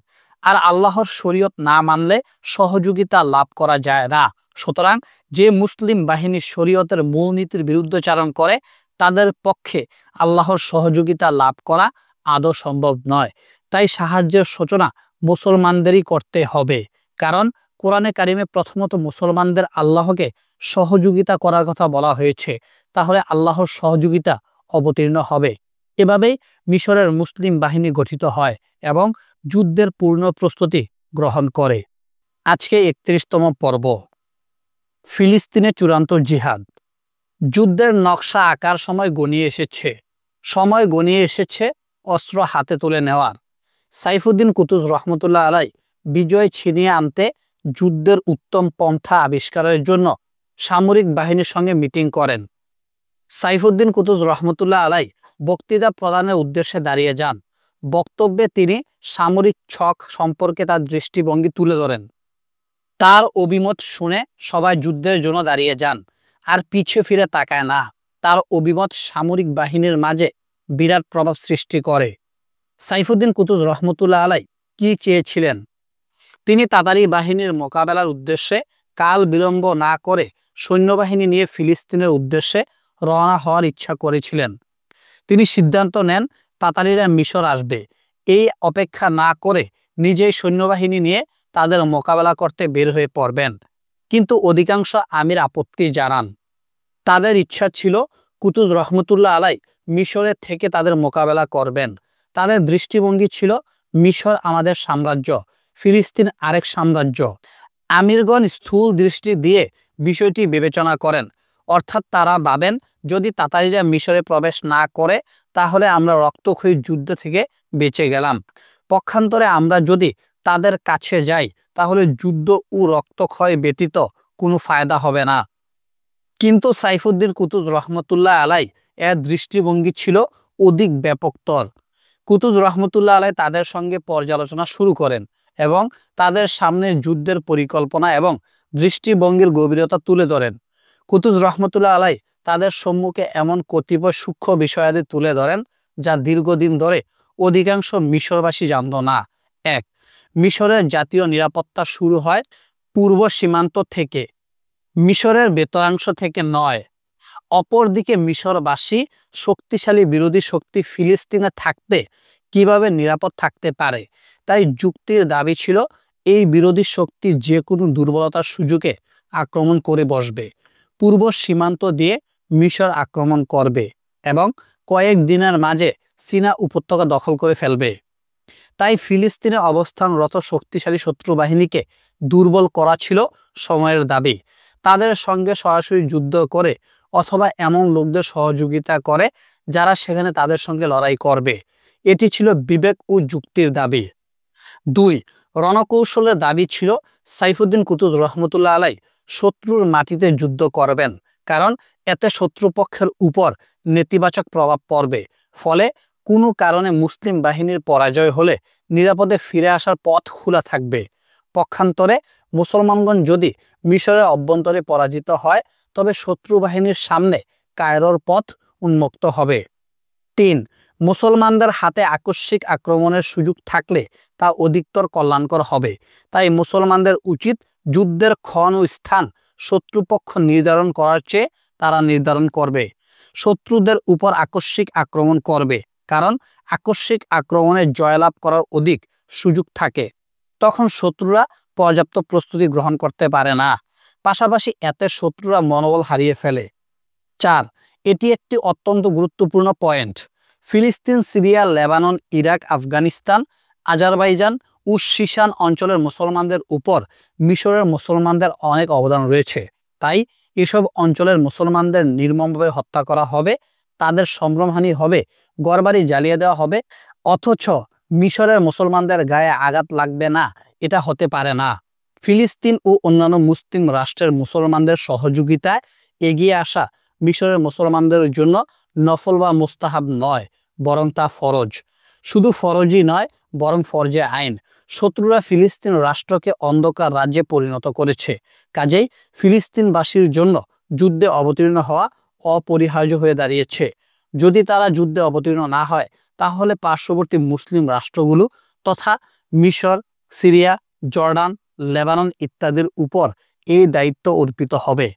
[SPEAKER 1] আর আল্লাহর শরীয়ত না মানলে সহযোগিতা লাভ করা যায় না। সুতরাং যে মুসলিম বাহিনী শরীয়তের মূলনীতির বিরুদ্ধাচরণ করে তাদের পক্ষে আল্লাহর সহযোগিতা লাভ করা আদৌ সম্ভব নয়। তাই সাহায্যের সূচনা মুসলমানদেরই করতে হবে, কারণ কোরআনে কারিমে প্রথমত মুসলমানদের আল্লাহকে সহযোগিতা করার কথা বলা হয়েছে, তাহলে আল্লাহর সহযোগিতা অবতীর্ণ হবে। এভাবেই মিশরের মুসলিম বাহিনী গঠিত হয় এবং যুদ্ধের পূর্ণ প্রস্তুতি গ্রহণ করে। আজকে 31তম পর্ব, ফিলিস্তিনে চূড়ান্ত জিহাদ। যুদ্ধের নকশা আঁকার সময় গনিয়ে এসেছে। সময় গনিয়ে এসেছে অস্ত্র হাতে তুলে নেওয়ার। সাইফুদ্দিন কুতুব রহমতুল্লাহ আলাই বিজয় ছিনিয়ে আনতে যুদ্ধের উত্তম পন্থা আবিষ্কারের জন্য সামরিক বাহিনীর সঙ্গে মিটিং করেন। সাইফুদ্দিন কুতুব রহমতুল্লাহ আলাই বক্তৃতা প্রদানের উদ্দেশ্যে দাঁড়িয়ে যান। বক্তব্যে তিনি সামরিক ছক সম্পর্কে তার দৃষ্টিভঙ্গি তুলে ধরেন। তার অভিমত শুনে সবাই যুদ্ধের জন্য দাঁড়িয়ে যান আর পিছিয়ে ফিরে তাকায় না। তার অভিমত সামরিক বাহিনীর মাঝে বিরাট প্রভাব সৃষ্টি করে। সাইফুদ্দিন কুতুব রহমতুল্লাহ আলাই কি চেয়েছিলেন? তিনি তাতারি বাহিনীর মোকাবেলার উদ্দেশ্যে কাল বিলম্ব না করে সৈন্যবাহিনী নিয়ে ফিলিস্তিনের উদ্দেশ্যে রওনা হওয়ার ইচ্ছা করেছিলেন। তিনি সিদ্ধান্ত নেন তাতারিরা মিশর আসবে, এই অপেক্ষা না করে নিজেই সৈন্যবাহিনী নিয়ে তাদের মোকাবেলা করতে বের হয়ে পড়বেন। কিন্তু অধিকাংশ আমির আপত্তি জানান। তাদের ইচ্ছা ছিল কুতুব রহমতুল্লাহ আলাই মিশরের থেকে তাদের মোকাবেলা করবেন। তাদের দৃষ্টিভঙ্গি ছিল মিশর আমাদের সাম্রাজ্য, ফিলিস্তিন আরেক সাম্রাজ্য। আমিরগণ স্থূল দৃষ্টি দিয়ে বিষয়টি বিবেচনা করেন, অর্থাৎ তারা ভাবেন যদি তাতারিরা মিশরে প্রবেশ না করে তাহলে আমরা রক্তক্ষয়ী যুদ্ধ থেকে বেঁচে গেলাম। পক্ষান্তরে আমরা যদি তাদের কাছে যাই তাহলে যুদ্ধ ও রক্তক্ষয় ব্যতীত কোনো ফায়দা হবে না। কিন্তু সাইফুদ্দিন কুতুব রহমতুল্লাহ আলাই এর দৃষ্টিভঙ্গি ছিল অধিক ব্যাপকতর। কুতুব রহমতুল্লাহ আলাই তাদের সঙ্গে পর্যালোচনা শুরু করেন এবং তাদের সামনে যুদ্ধের পরিকল্পনা এবং দৃষ্টিভঙ্গির গভীরতা তুলে ধরেন। কুতুব রহমতুল্লাহ আলাই তাদের সম্মুখে এমন কতিপয় সূক্ষ্ম বিষয়াদি তুলে ধরেন যা দীর্ঘদিন ধরে অধিকাংশ মিশরবাসী জানত না। 1. মিশরের জাতীয় নিরাপত্তা শুরু হয় পূর্ব সীমান্ত থেকে, মিশরের ভেতরাংশ থেকে নয়। অপরদিকে মিশরবাসী শক্তিশালী বিরোধী শক্তি ফিলিস্তিনে থাকতে কিভাবে নিরাপদ থাকতে পারে, তাই যুক্তির দাবি ছিল এই বিরোধী শক্তি যে কোনো দুর্বলতার সুযোগে আক্রমণ করে বসবে, পূর্ব সীমান্ত দিয়ে মিশর আক্রমণ করবে এবং কয়েক দিনের মাঝে সিনা উপত্যকা দখল করে ফেলবে। তাই ফিলিস্তিনে অবস্থানরত শক্তিশালী শত্রু বাহিনীকে দুর্বল করা ছিল সময়ের দাবি। তাদের সঙ্গে সরাসরি যুদ্ধ করে অথবা এমন লোকদের সহযোগিতা করে যারা সেখানে তাদের সঙ্গে লড়াই করবে, এটি ছিল বিবেক ও যুক্তির দাবি। 2. রণকৌশলের দাবি ছিল সাইফুদ্দিন কুতুব রহমতুল্লাহ আলাই শত্রুর মাটিতে যুদ্ধ করবেন, কারণ এতে শত্রুপক্ষের উপর নেতিবাচক প্রভাব পড়বে। ফলে কোনো কারণে মুসলিম বাহিনীর পরাজয় হলে নিরাপদে ফিরে আসার পথ খোলা থাকবে। পক্ষান্তরে মুসলমানগণ যদি মিশরের অভ্যন্তরে পরাজিত হয় তবে শত্রু বাহিনীর সামনে কায়রোর পথ উন্মুক্ত হবে। ৩. মুসলমানদের হাতে আকস্মিক আক্রমণের সুযোগ থাকলে তা অধিকতর কল্যাণকর হবে। তাই মুসলমানদের উচিত যুদ্ধের ক্ষণ ও স্থান শত্রুপক্ষ নির্ধারণ করার চেয়ে তারা নির্ধারণ করবে। শত্রুদের উপর আকস্মিক আক্রমণ করবে, কারণ আকস্মিক আক্রমণে জয়লাভ করার অধিক সুযোগ থাকে। তখন শত্রুরা পর্যাপ্ত প্রস্তুতি গ্রহণ করতে পারে না, পাশাপাশি এতে শত্রুরা মনোবল হারিয়ে ফেলে। ৪. এটি একটি অত্যন্ত গুরুত্বপূর্ণ পয়েন্ট। ফিলিস্তিন, Syria, Lebanon, Iraq, Afghanistan, Azerbaijan ও শিশান অঞ্চলের মুসলমানদের উপর মিশরের মুসলমানদের অনেক অবদান রয়েছে। তাই এসব অঞ্চলের মুসলমানদের নির্মমভাবে হত্যা করা হবে, তাদের সম্ভ্রমহানি হবে, ঘরবাড়ি জ্বালিয়ে দেওয়া হবে, অথচ মিশরের মুসলমানদের গায়ে আঘাত লাগবে না, এটা হতে পারে না। ফিলিস্তিন ও অন্যান্য মুসলিম রাষ্ট্রের মুসলমানদের সহযোগিতায় এগিয়ে আসা মিশরের মুসলমানদের জন্য নফল বা মুস্তাহাব নয়, বরং তা ফরজ। শুধু ফরজই নয়, বরং ফরজে আইন। শত্রুরা ফিলিস্তিন রাষ্ট্রকে অন্ধকার রাজ্যে পরিণত করেছে, কাজেই ফিলিস্তিনবাসীর জন্য যুদ্ধে অবতীর্ণ হওয়া অপরিহার্য হয়ে দাঁড়িয়েছে। যদি তারা যুদ্ধে অবতীর্ণ না হয় তাহলে পার্শ্ববর্তী মুসলিম রাষ্ট্রগুলো তথা মিশর, সিরিয়া, জর্ডান, লেবানন ইত্যাদির উপর এই দায়িত্ব অর্পিত হবে।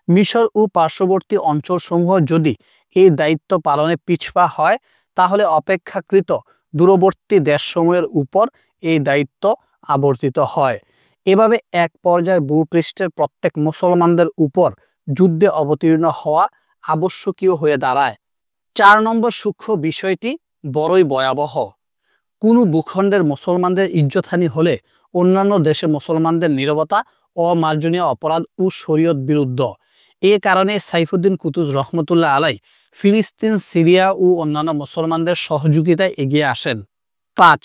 [SPEAKER 1] মিশর ও পার্শ্ববর্তী অঞ্চলসমূহ যদি এই দায়িত্ব পালনে পিছপা হয় তাহলে অপেক্ষাকৃত দূরবর্তী দেশসমূহের উপর এই দায়িত্ব আবর্তিত হয়। এভাবে এক পর্যায়ে ভূপৃষ্ঠের প্রত্যেক মুসলমানদের উপর যুদ্ধে অবতীর্ণ হওয়া আবশ্যকীয় হয়ে দাঁড়ায়। ৪ নম্বর সূক্ষ্ম বিষয়টি বড়ই ভয়াবহ। কোনো ভূখণ্ডের মুসলমানদের ইজ্জতহানি হলে অন্যান্য দেশে মুসলমানদের নীরবতা অমার্জনীয় অপরাধ ও শরীয়ত বিরুদ্ধ। এ কারণে সাইফুদ্দিন কুতুজ রহমতুল্লাহ আলাই ফিলিস্তিন, সিরিয়া ও অন্যান্য মুসলমানদের সহযোগিতায় এগিয়ে আসেন। ৫.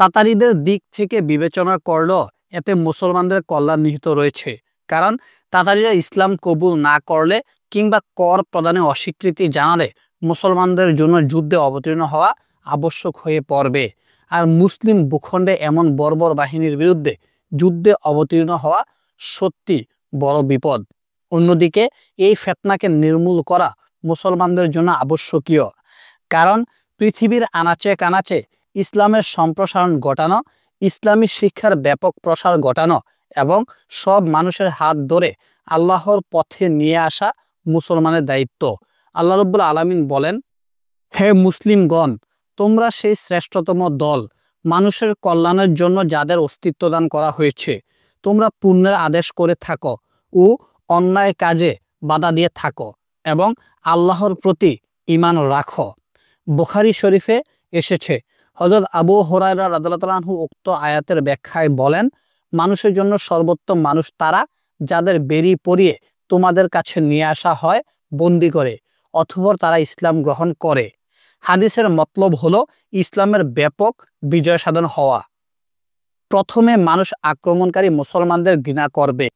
[SPEAKER 1] তাতারিদের দিক থেকে বিবেচনা করলেও এতে মুসলমানদের কল্যাণ নিহিত রয়েছে, কারণ তাতারিরা ইসলাম কবুল না করলে কিংবা কর প্রদানে অস্বীকৃতি জানালে মুসলমানদের জন্য যুদ্ধে অবতীর্ণ হওয়া আবশ্যক হয়ে পড়বে। আর মুসলিম ভূখণ্ডে এমন বর্বর বাহিনীর বিরুদ্ধে যুদ্ধে অবতীর্ণ হওয়া সত্যি বড় বিপদ। অন্যদিকে এই ফিতনাকে নির্মূল করা মুসলমানদের জন্য আবশ্যকীয়, কারণ পৃথিবীর আনাচে কানাচে ইসলামের সম্প্রসারণ ঘটানো, ইসলামী শিক্ষার ব্যাপক প্রসার ঘটানো এবং সব মানুষের হাত ধরে আল্লাহর পথে নিয়ে আসা মুসলমানের দায়িত্ব। আল্লাহ রাব্বুল আলামিন বলেন, হে মুসলিমগণ, তোমরা সেই শ্রেষ্ঠতম দল, মানুষের কল্যাণের জন্য যাদের অস্তিত্ব দান করা হয়েছে। তোমরা পুণ্যের আদেশ করে থাকো ও অন্যায় কাজে বাধা দিয়ে থাকো এবং আল্লাহর প্রতি ঈমান রাখো। বুখারী শরীফে এসেছে, হযরত আবু হুরায়রা রাদিয়াল্লাহু তাআলা আনহু উক্ত আয়াতের ব্যাখ্যায় বলেন, মানুষের জন্য সর্বোত্তম মানুষ তারা যাদের বেরি পরিয়ে তোমাদের কাছে নিয়ে আসা হয় বন্দি করে, অথবা তারা ইসলাম গ্রহণ করে। হাদিসের মতলব হলো ইসলামের ব্যাপক বিজয় সাধন হওয়া। প্রথমে মানুষ আক্রমণকারী মুসলমানদের ঘৃণা করবে,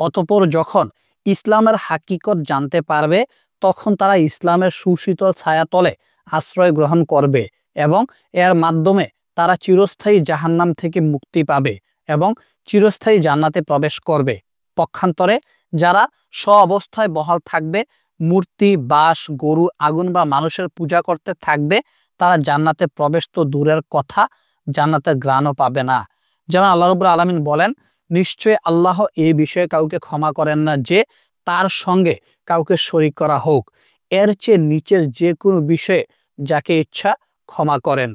[SPEAKER 1] অতঃপর যখন ইসলামের হাকিকত জানতে পারবে তখন তারা ইসলামের সুশীতল ছায়াতলে আশ্রয় গ্রহণ করবে এবং এর মাধ্যমে তারা চিরস্থায়ী জাহান্নাম থেকে মুক্তি পাবে এবং চিরস্থায়ী জান্নাতে প্রবেশ করবে। পক্ষান্তরে যারা স্ব অবস্থায় বহাল থাকবে, মূর্তি, বাঁশ, গরু, আগুন বা মানুষের পূজা করতে থাকবে, তারা জান্নাতে প্রবেশ তো দূরের কথা, জান্নাতের ঘ্রাণও পাবে না। যেমন আল্লাহ রাব্বুল আলামিন বলেন, নিশ্চয়ই আল্লাহ এই বিষয়ে কাউকে ক্ষমা করেন না যে তার সঙ্গে কাউকে শরীক করা হোক, এর চেয়ে নিচের যে কোনো বিষয়ে যাকে ইচ্ছা ক্ষমা করেন।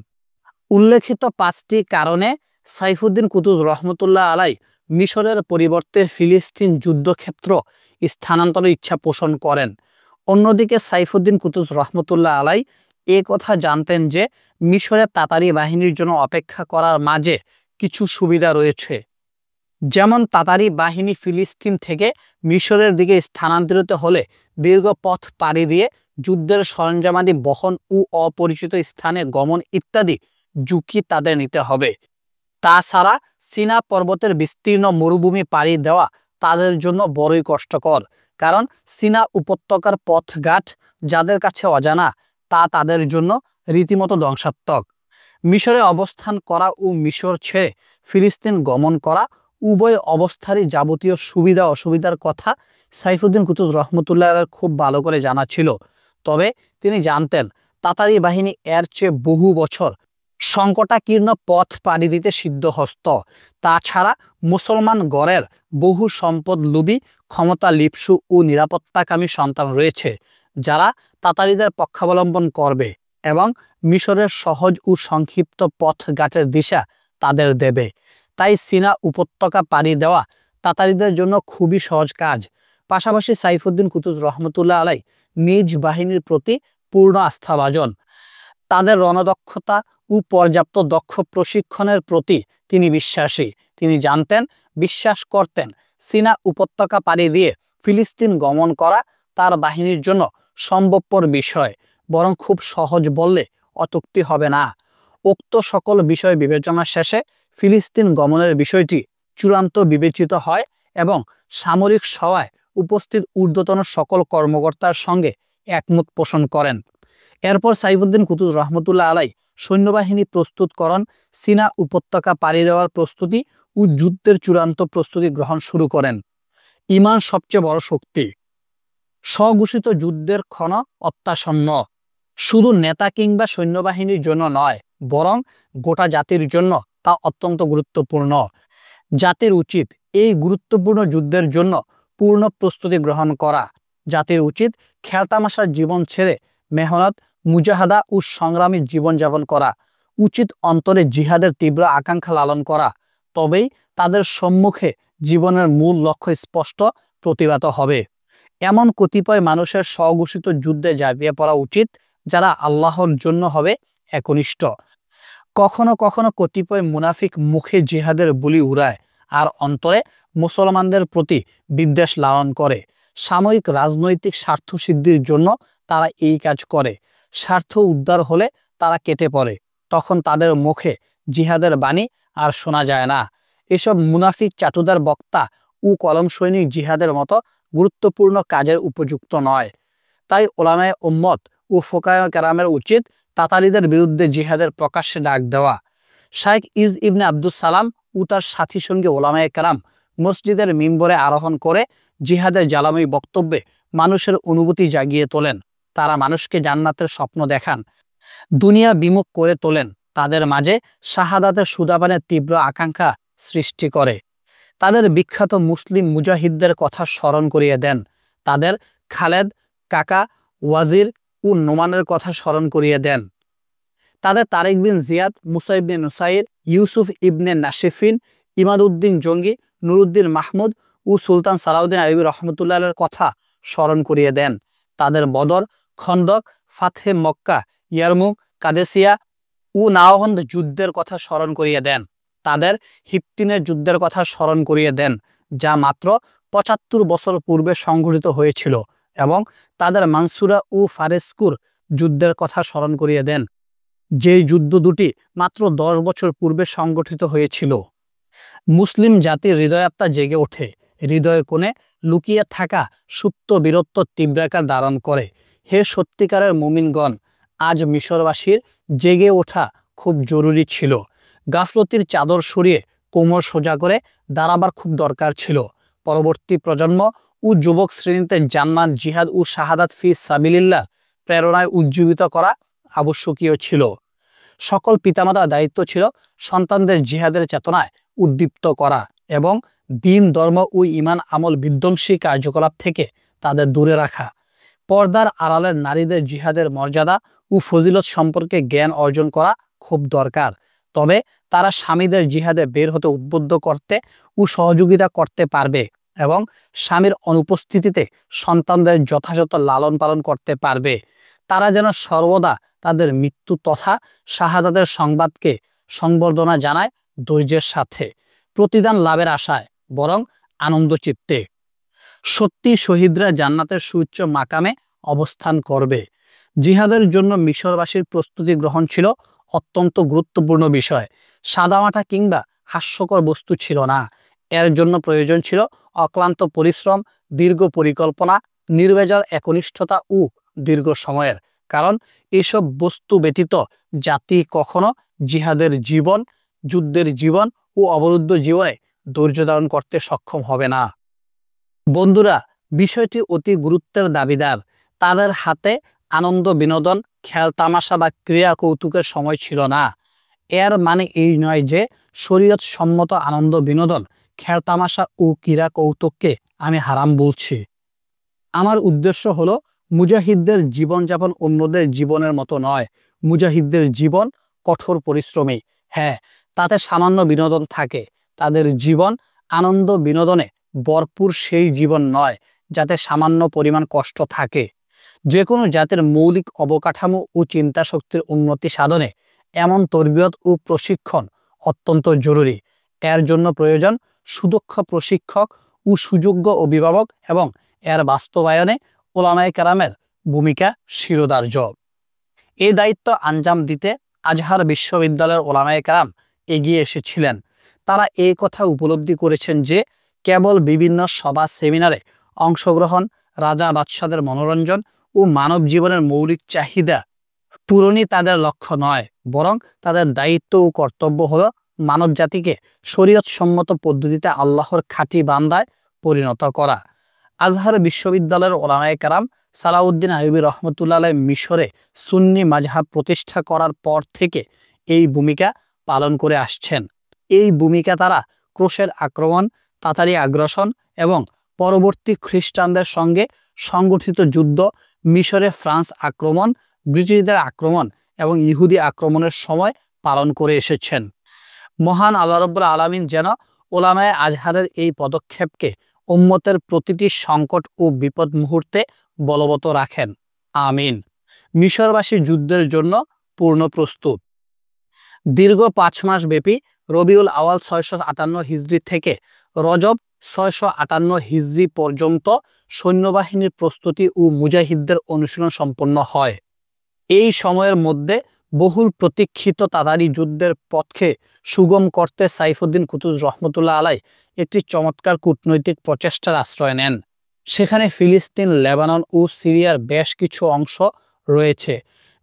[SPEAKER 1] উল্লেখিত 5টি কারণে সাইফুদ্দিন কুতুজ রহমতুল্লাহ আলাই মিশরের পরিবর্তে ফিলিস্তিন যুদ্ধক্ষেত্র স্থানান্তরের ইচ্ছা পোষণ করেন। অন্যদিকে সাইফুদ্দিন কুতুজ রহমতুল্লাহ আলাই এ কথা জানতেন যে মিশরের তাতারি বাহিনীর জন্য অপেক্ষা করার মাঝে কিছু সুবিধা রয়েছে। যেমন তাতারি বাহিনী ফিলিস্তিন থেকে মিশরের দিকে স্থানান্তরিত হলে দীর্ঘ পথ পাড়ি দিয়ে যুদ্ধের সরঞ্জামাদি বহন ও অপরিচিত স্থানে গমন ইত্যাদি ঝুঁকি তাদের নিতে হবে। তাছাড়া সিনা পর্বতের বিস্তীর্ণ মরুভূমি পাড়ি দেওয়া তাদের জন্য বড়ই কষ্টকর, কারণ সিনা উপত্যকার পথঘাট যাদের কাছে অজানা তা তাদের জন্য রীতিমতো ধ্বংসাত্মক। মিশরে অবস্থান করা ও মিশর ছেড়ে ফিলিস্তিন গমন করা উভয় অবস্থারই যাবতীয় সুবিধা অসুবিধার কথা সাইফুদ্দিন কুতুব রহমতুল্লাহ খুব ভালো করে জানা ছিল। তবে তিনি জানতেন তাতারি বাহিনী এর চেয়ে বহু বছর সংকটাকীর্ণ পথ পাড়ি দিতে সিদ্ধহস্ত। তাছাড়া মুসলমান গড়ের বহু সম্পদ লোভী, ক্ষমতা লিপ্সু ও নিরাপত্তাকামী সন্তান রয়েছে যারা তাতারিদের পক্ষাবলম্বন করবে এবং মিশরের সহজ ও সংক্ষিপ্ত পথঘাটের দিশা তাদের দেবে। তাই সিনা উপত্যকা পাড়ি দেওয়া তাতারিদের জন্য খুবই সহজ কাজ। পাশাপাশি সাইফুদ্দিন কুতুব রহমতুল্লাহ আলাই নিজ বাহিনীর প্রতি পূর্ণ আস্থাভাজন। তাদের রণদক্ষতা ও পর্যাপ্ত দক্ষ প্রশিক্ষণের প্রতি তিনি বিশ্বাসী। তিনি জানতেন, বিশ্বাস করতেন সিনা উপত্যকা পাড়ি দিয়ে ফিলিস্তিন গমন করা তার বাহিনীর জন্য সম্ভবপর বিষয়, বরং খুব সহজ বললে অত্যুক্তি হবে না। উক্ত সকল বিষয় বিবেচনা শেষে ফিলিস্তিন গমনের বিষয়টি চূড়ান্ত বিবেচিত হয় এবং সামরিক সভায় উপস্থিত ঊর্ধ্বতন সকল কর্মকর্তার সঙ্গে একমত পোষণ করেন। এরপর সাইফুদ্দিন কুতুব রহমতুল্লাহ আলাই সৈন্যবাহিনী প্রস্তুতকরণ, সিনা উপত্যকা পাড়ি দেওয়ার প্রস্তুতি ও যুদ্ধের চূড়ান্ত প্রস্তুতি গ্রহণ শুরু করেন। ঈমান সবচেয়ে বড় শক্তি। স্বঘোষিত যুদ্ধের ক্ষণ অত্যাসন্ন, শুধু নেতা কিংবা সৈন্যবাহিনীর জন্য নয়, বরং গোটা জাতির জন্য তা অত্যন্ত গুরুত্বপূর্ণ। জাতির উচিত এই গুরুত্বপূর্ণ যুদ্ধের জন্য পূর্ণ প্রস্তুতি গ্রহণ করা। জাতির উচিত খেলতামাশার জীবন ছেড়ে মেহনত, মুজাহাদা ও সংগ্রামী জীবনযাপন করা। উচিত অন্তরে জিহাদের তীব্র আকাঙ্ক্ষা লালন করা। তবেই তাদের সম্মুখে জীবনের মূল লক্ষ্য স্পষ্ট প্রতিভাত হবে। এমন কতিপয় মানুষের স্বঘোষিত যুদ্ধে ঝাঁপিয়ে পড়া উচিত যারা আল্লাহর জন্য হবে একনিষ্ঠ। কখনো কখনো কতিপয় মুনাফিক মুখে জিহাদের বুলি উড়ায় আর অন্তরে মুসলমানদের প্রতি বিদ্বেষ লালন করে। সাময়িক রাজনৈতিক স্বার্থ সিদ্ধির জন্য তারা এই কাজ করে। স্বার্থ উদ্ধার হলে তারা কেটে পড়ে, তখন তাদের মুখে জিহাদের বাণী আর শোনা যায় না। এসব মুনাফিক চাটুদার বক্তা ও কলম সৈনিক জিহাদের মতো গুরুত্বপূর্ণ কাজের উপযুক্ত নয়। তাই ওলামায়ে উম্মত ও ফুকাহায়ে কেরামের উচিত তাতারিদের বিরুদ্ধে জিহাদের প্রকাশ্যে ডাক দেওয়া। শাইখ ইজ ইবনে আব্দুস সালাম ও তার সাথী সঙ্গে ওলামায়ে কেরাম মসজিদের মিম্বরে আরোহণ করে জিহাদের জ্বালাময়ী বক্তব্যে মানুষের অনুভূতি জাগিয়ে তোলেন। তারা মানুষকে জান্নাতের স্বপ্ন দেখান, দুনিয়া বিমুখ করে তোলেন, তাদের মাঝে শাহাদাতের সুদাপানের তীব্র আকাঙ্ক্ষা সৃষ্টি করে। তাদের বিখ্যাত মুসলিম মুজাহিদদের কথা স্মরণ করিয়ে দেন। তাদের খালেদ, কাকা, ওয়াজির ও নোমানের কথা স্মরণ করিয়ে দেন। তাদের তারেক বিন জিয়াদ, মুসা ইবনে নুসাইর, ইউসুফ ইবনে নাশিফিন, ইমাদউদ্দিন জঙ্গি, নুরুদ্দিন মাহমুদ ও সুলতান সালাউদ্দিন আইয়ুবী রহমতুল্লাহের কথা স্মরণ করিয়ে দেন। তাদের বদর, খন্দক, ফাতহে মক্কা, ইয়ারমুক, কাদেসিয়া ও নাওহন্দ যুদ্ধের কথা স্মরণ করিয়ে দেন। তাদের হিপ্তিনের যুদ্ধের কথা স্মরণ করিয়ে দেন, যা মাত্র ৭৫ বছর পূর্বে সংঘটিত হয়েছিল, এবং তাদের মানসুরা ও ফারেস্কুর যুদ্ধের কথা স্মরণ করিয়ে দেন, যেই যুদ্ধ দুটি মাত্র ১০ বছর পূর্বে সংগঠিত হয়েছিল। মুসলিম জাতির হৃদয়াত্মা জেগে ওঠে, হৃদয় কোণে লুকিয়ে থাকা সুপ্ত বীরত্ব তীব্রাকার ধারণ করে। হে সত্যিকারের মুমিনগণ, আজ মিশরবাসীর জেগে ওঠা খুব জরুরি ছিল। গাফলতির চাদর সরিয়ে কোমর সোজা করে দাঁড়াবার খুব দরকার ছিল। পরবর্তী প্রজন্ম ও যুবক শ্রেণীতে জান্নাত, জিহাদ ও শাহাদাত ফি সাবিলিল্লাহ প্রেরণায় উজ্জীবিত করা আবশ্যকীয় ছিল। সকল পিতামাতার দায়িত্ব ছিল সন্তানদের জিহাদের চেতনায় উদ্দীপ্ত করা এবং দিন, ধর্ম ও ঈমান আমল বিধ্বংসী কার্যকলাপ থেকে তাদের দূরে রাখা। পর্দার আড়ালের নারীদের জিহাদের মর্যাদা ও ফজিলত সম্পর্কে জ্ঞান অর্জন করা খুব দরকার। তবে তারা স্বামীদের জিহাদে বের হতে উদ্বুদ্ধ করতে ও সহযোগিতা করতে পারবে এবং স্বামীর অনুপস্থিতিতে সন্তানদের যথাযথ লালন পালন করতে পারবে। তারা যেন সর্বদা তাদের মৃত্যু তথা শাহাদাতের সংবাদকে সংবর্ধনা জানায় ধৈর্যের সাথে, প্রতিদান লাভের আশায় বরং আনন্দ চিত্তে। সত্যি শহীদরা জান্নাতের সুউচ্চ মাকামে অবস্থান করবে। জিহাদের জন্য মিশরবাসীর প্রস্তুতি গ্রহণ ছিল অত্যন্ত গুরুত্বপূর্ণ বিষয়। সাদামাটা কিংবা হাস্যকর বস্তু ছিল না। এর জন্য প্রয়োজন ছিল অক্লান্ত পরিশ্রম, দীর্ঘ পরিকল্পনা, নির্ভেজাল একনিষ্ঠতা ও দীর্ঘ সময়ের। কারণ এসব বস্তু ব্যতীত জাতি কখনো জিহাদের জীবন, যুদ্ধের জীবন ও অবরুদ্ধ জীবনে ধৈর্য ধারণ করতে সক্ষম হবে না। বন্ধুরা, বিষয়টি অতি গুরুত্বের দাবিদার। তাদের হাতে আনন্দ, বিনোদন, খেল তামাশা বা ক্রীড়া কৌতুকের সময় ছিল না। এর মানে এই নয় যে শরীয়ত সম্মত আনন্দ, বিনোদন, খেল তামাশা ও ক্রীড়া কৌতুককে আমি হারাম বলছি। আমার উদ্দেশ্য হলো মুজাহিদদের জীবনযাপন অন্যদের জীবনের মতো নয়। মুজাহিদদের জীবন কঠোর পরিশ্রমী। হ্যাঁ, তাতে সামান্য বিনোদন থাকে। তাদের জীবন আনন্দ বিনোদনে ভরপুর সেই জীবন নয় যাতে সামান্য পরিমাণ কষ্ট থাকে। যে কোনো জাতির মৌলিক অবকাঠামো ও চিন্তা শক্তির উন্নতি সাধনে এমন তরবিয়ত ও প্রশিক্ষণ অত্যন্ত জরুরি। এর জন্য প্রয়োজন সুদক্ষ প্রশিক্ষক ও সুযোগ্য অভিভাবক এবং এর বাস্তবায়নে ওলামায়ে কেরামের ভূমিকা শিরোধার্য। এই দায়িত্ব আঞ্জাম দিতে আজহার বিশ্ববিদ্যালয়ের ওলামায়ে কেরাম এগিয়ে এসেছিলেন। তারা এই কথা উপলব্ধি করেছেন যে কেবল বিভিন্ন সভা সেমিনারে অংশগ্রহণ, রাজা বাদশাদের মনোরঞ্জন ও মানব জীবনের মৌলিক চাহিদা পূরণই তাদের লক্ষ্য নয়, বরং তাদের দায়িত্ব ও কর্তব্য হলো মানব জাতিকে শরীয়ত সম্মত পদ্ধতিতে আল্লাহর খাঁটি বান্দায় পরিণত করা। আজহার বিশ্ববিদ্যালয়ের ওলামায়ে কেরাম সালাউদ্দিন আইয়ুবী রহমতুল্লাহ আলাইহ মিশরে সুন্নি মাযহাব প্রতিষ্ঠা করার পর থেকে এই ভূমিকা পালন করে আসছেন। এই ভূমিকা তারা ক্রুশের আক্রমণ, তাতারি আগ্রাসন এবং পরবর্তী খ্রিস্টানদের সঙ্গে সংগঠিত যুদ্ধ, মিশরে ফ্রান্স আক্রমণ, ব্রিটিশদের আক্রমণ এবং ইহুদি আক্রমণের সময় পালন করে এসেছেন। মহান আল্লাহ রাব্বুল আলামিন যেন ওলামায়ে আজহারের এই পদক্ষেপকে উম্মতের প্রতিটি সংকট ও বিপদ মুহূর্তে বলবৎ রাখেন। আমিন। মিশরবাসী যুদ্ধের জন্য পূর্ণ প্রস্তুত। দীর্ঘ 5 মাস ব্যাপী রবিউল আওয়াল 658 হিজরি থেকে রজব 658 হিজরি পর্যন্ত সৈন্যবাহিনীর প্রস্তুতি ও মুজাহিদদের অনুশীলন সম্পন্ন হয়। এই সময়ের মধ্যে বহুল প্রতীক্ষিত তাতারি যুদ্ধের পথকে সুগম করতে সাইফুদ্দিন কুতুজ রহমতুল্লাহ আলাইহ একটি চমৎকার কূটনৈতিক প্রচেষ্টার আশ্রয় নেন। সেখানে ফিলিস্তিন, লেবানন ও সিরিয়ার বেশ কিছু অংশ রয়েছে,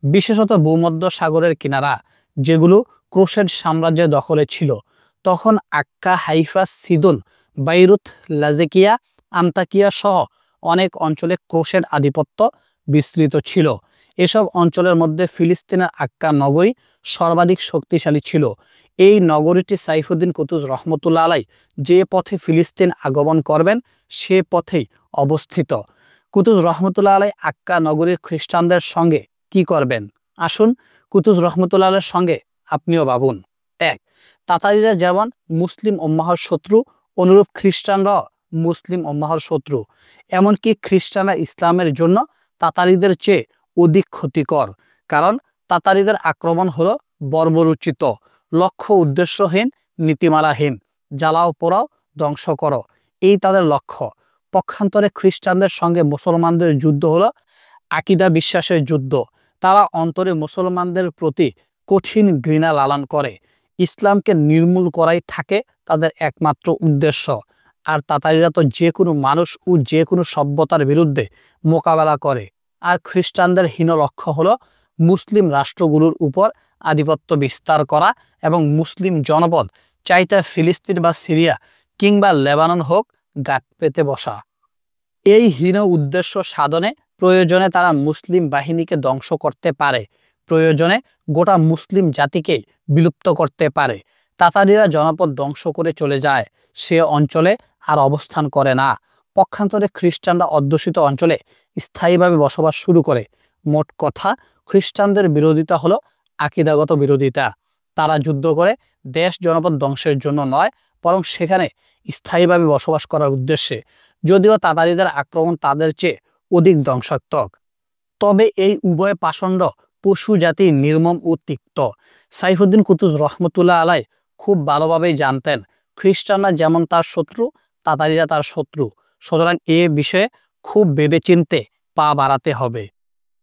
[SPEAKER 1] বিশেষত ভূমধ্য সাগরের কিনারা, যেগুলো ক্রুসেড সাম্রাজ্যের দখলে ছিল। তখন আক্কা, হাইফা, সিদুন, বাইরুত, লাজিকিয়া, আন্তাকিয়া সহ অনেক অঞ্চলে ক্রুসেড আধিপত্য বিস্তৃত ছিল। এসব অঞ্চলের মধ্যে ফিলিস্তিনের আক্কা নগরী সর্বাধিক শক্তিশালী ছিল। এই নগরীটি সাইফুদ্দিন কুতুজ রহমতুল্লাহ আলাইহ যে পথে ফিলিস্তিন আগমন করবেন সে পথেই অবস্থিত। কুতুজ রহমতুল্লাহ আলাইহ আক্কা নগরীর খ্রিস্টানদের সঙ্গে কি করবেন? আসুন কুতুজ রহমতুল্লাহ আলাইহির সঙ্গে আপনিও ভাবুন। 1. তাতারিরা যেমন মুসলিম উম্মাহর শত্রু, অনুরূপ খ্রিস্টানরাও মুসলিম উম্মাহর শত্রু। এমনকি খ্রিস্টানরা ইসলামের জন্য তাতারিদের চেয়ে অধিক ক্ষতিকর। কারণ তাতারিদের আক্রমণ হলো বর্বরোচিত, লক্ষ্য উদ্দেশ্যহীন, নীতিমালাহীন। জ্বালাও পোড়াও, ধ্বংস করো, এই তাদের লক্ষ্য। পক্ষান্তরে খ্রিস্টানদের সঙ্গে মুসলমানদের যুদ্ধ হলো আকীদা বিশ্বাসের যুদ্ধ। তারা অন্তরে মুসলমানদের প্রতি কঠিন ঘৃণা লালন করে। ইসলামকে নির্মূল করাই থাকে তাদের একমাত্র উদ্দেশ্য। আর তাতারিরা তো যে কোনো মানুষ ও যে কোনো সভ্যতার বিরুদ্ধে মোকাবেলা করে। আর খ্রিস্টানদের হীন লক্ষ্য হলো মুসলিম রাষ্ট্রগুলোর উপর আধিপত্য বিস্তার করা এবং মুসলিম জনপদ, চাইতে ফিলিস্তিন বা সিরিয়া কিংবা লেবানন হোক, গাঁট পেতে বসা। এই হীন উদ্দেশ্য সাধনে প্রয়োজনে তারা মুসলিম বাহিনীকে ধ্বংস করতে পারে, প্রয়োজনে গোটা মুসলিম জাতিকে বিলুপ্ত করতে পারে। তাতারিরা জনপদ ধ্বংস করে চলে যায়, সে অঞ্চলে আর অবস্থান করে না। পক্ষান্তরে খ্রিস্টানরা অধ্যুষিত অঞ্চলে স্থায়ীভাবে বসবাস শুরু করে। মোট কথা, খ্রিস্টানদের বিরোধিতা হলো আকীদাগত বিরোধিতা। তারা যুদ্ধ করে দেশ জনপদ ধ্বংসের জন্য নয়, বরং সেখানে স্থায়ীভাবে বসবাস করার উদ্দেশ্যে। যদিও তাতারিদের আক্রমণ তাদের চেয়ে অধিক ধ্বংসাত্মক, তবে এই উভয় পাষণ্ড পশু জাতি নির্মম ও তিক্ত। সাইফুদ্দিন কুতুজ রহমতুল্লাহ আলাইহ খুব ভালোভাবেই জানতেন খ্রিস্টানরা যেমন তার শত্রু, তাতারিরা তার শত্রু। সুতরাং এ বিষয়ে খুব ভেবেচিন্তে পা বাড়াতে হবে।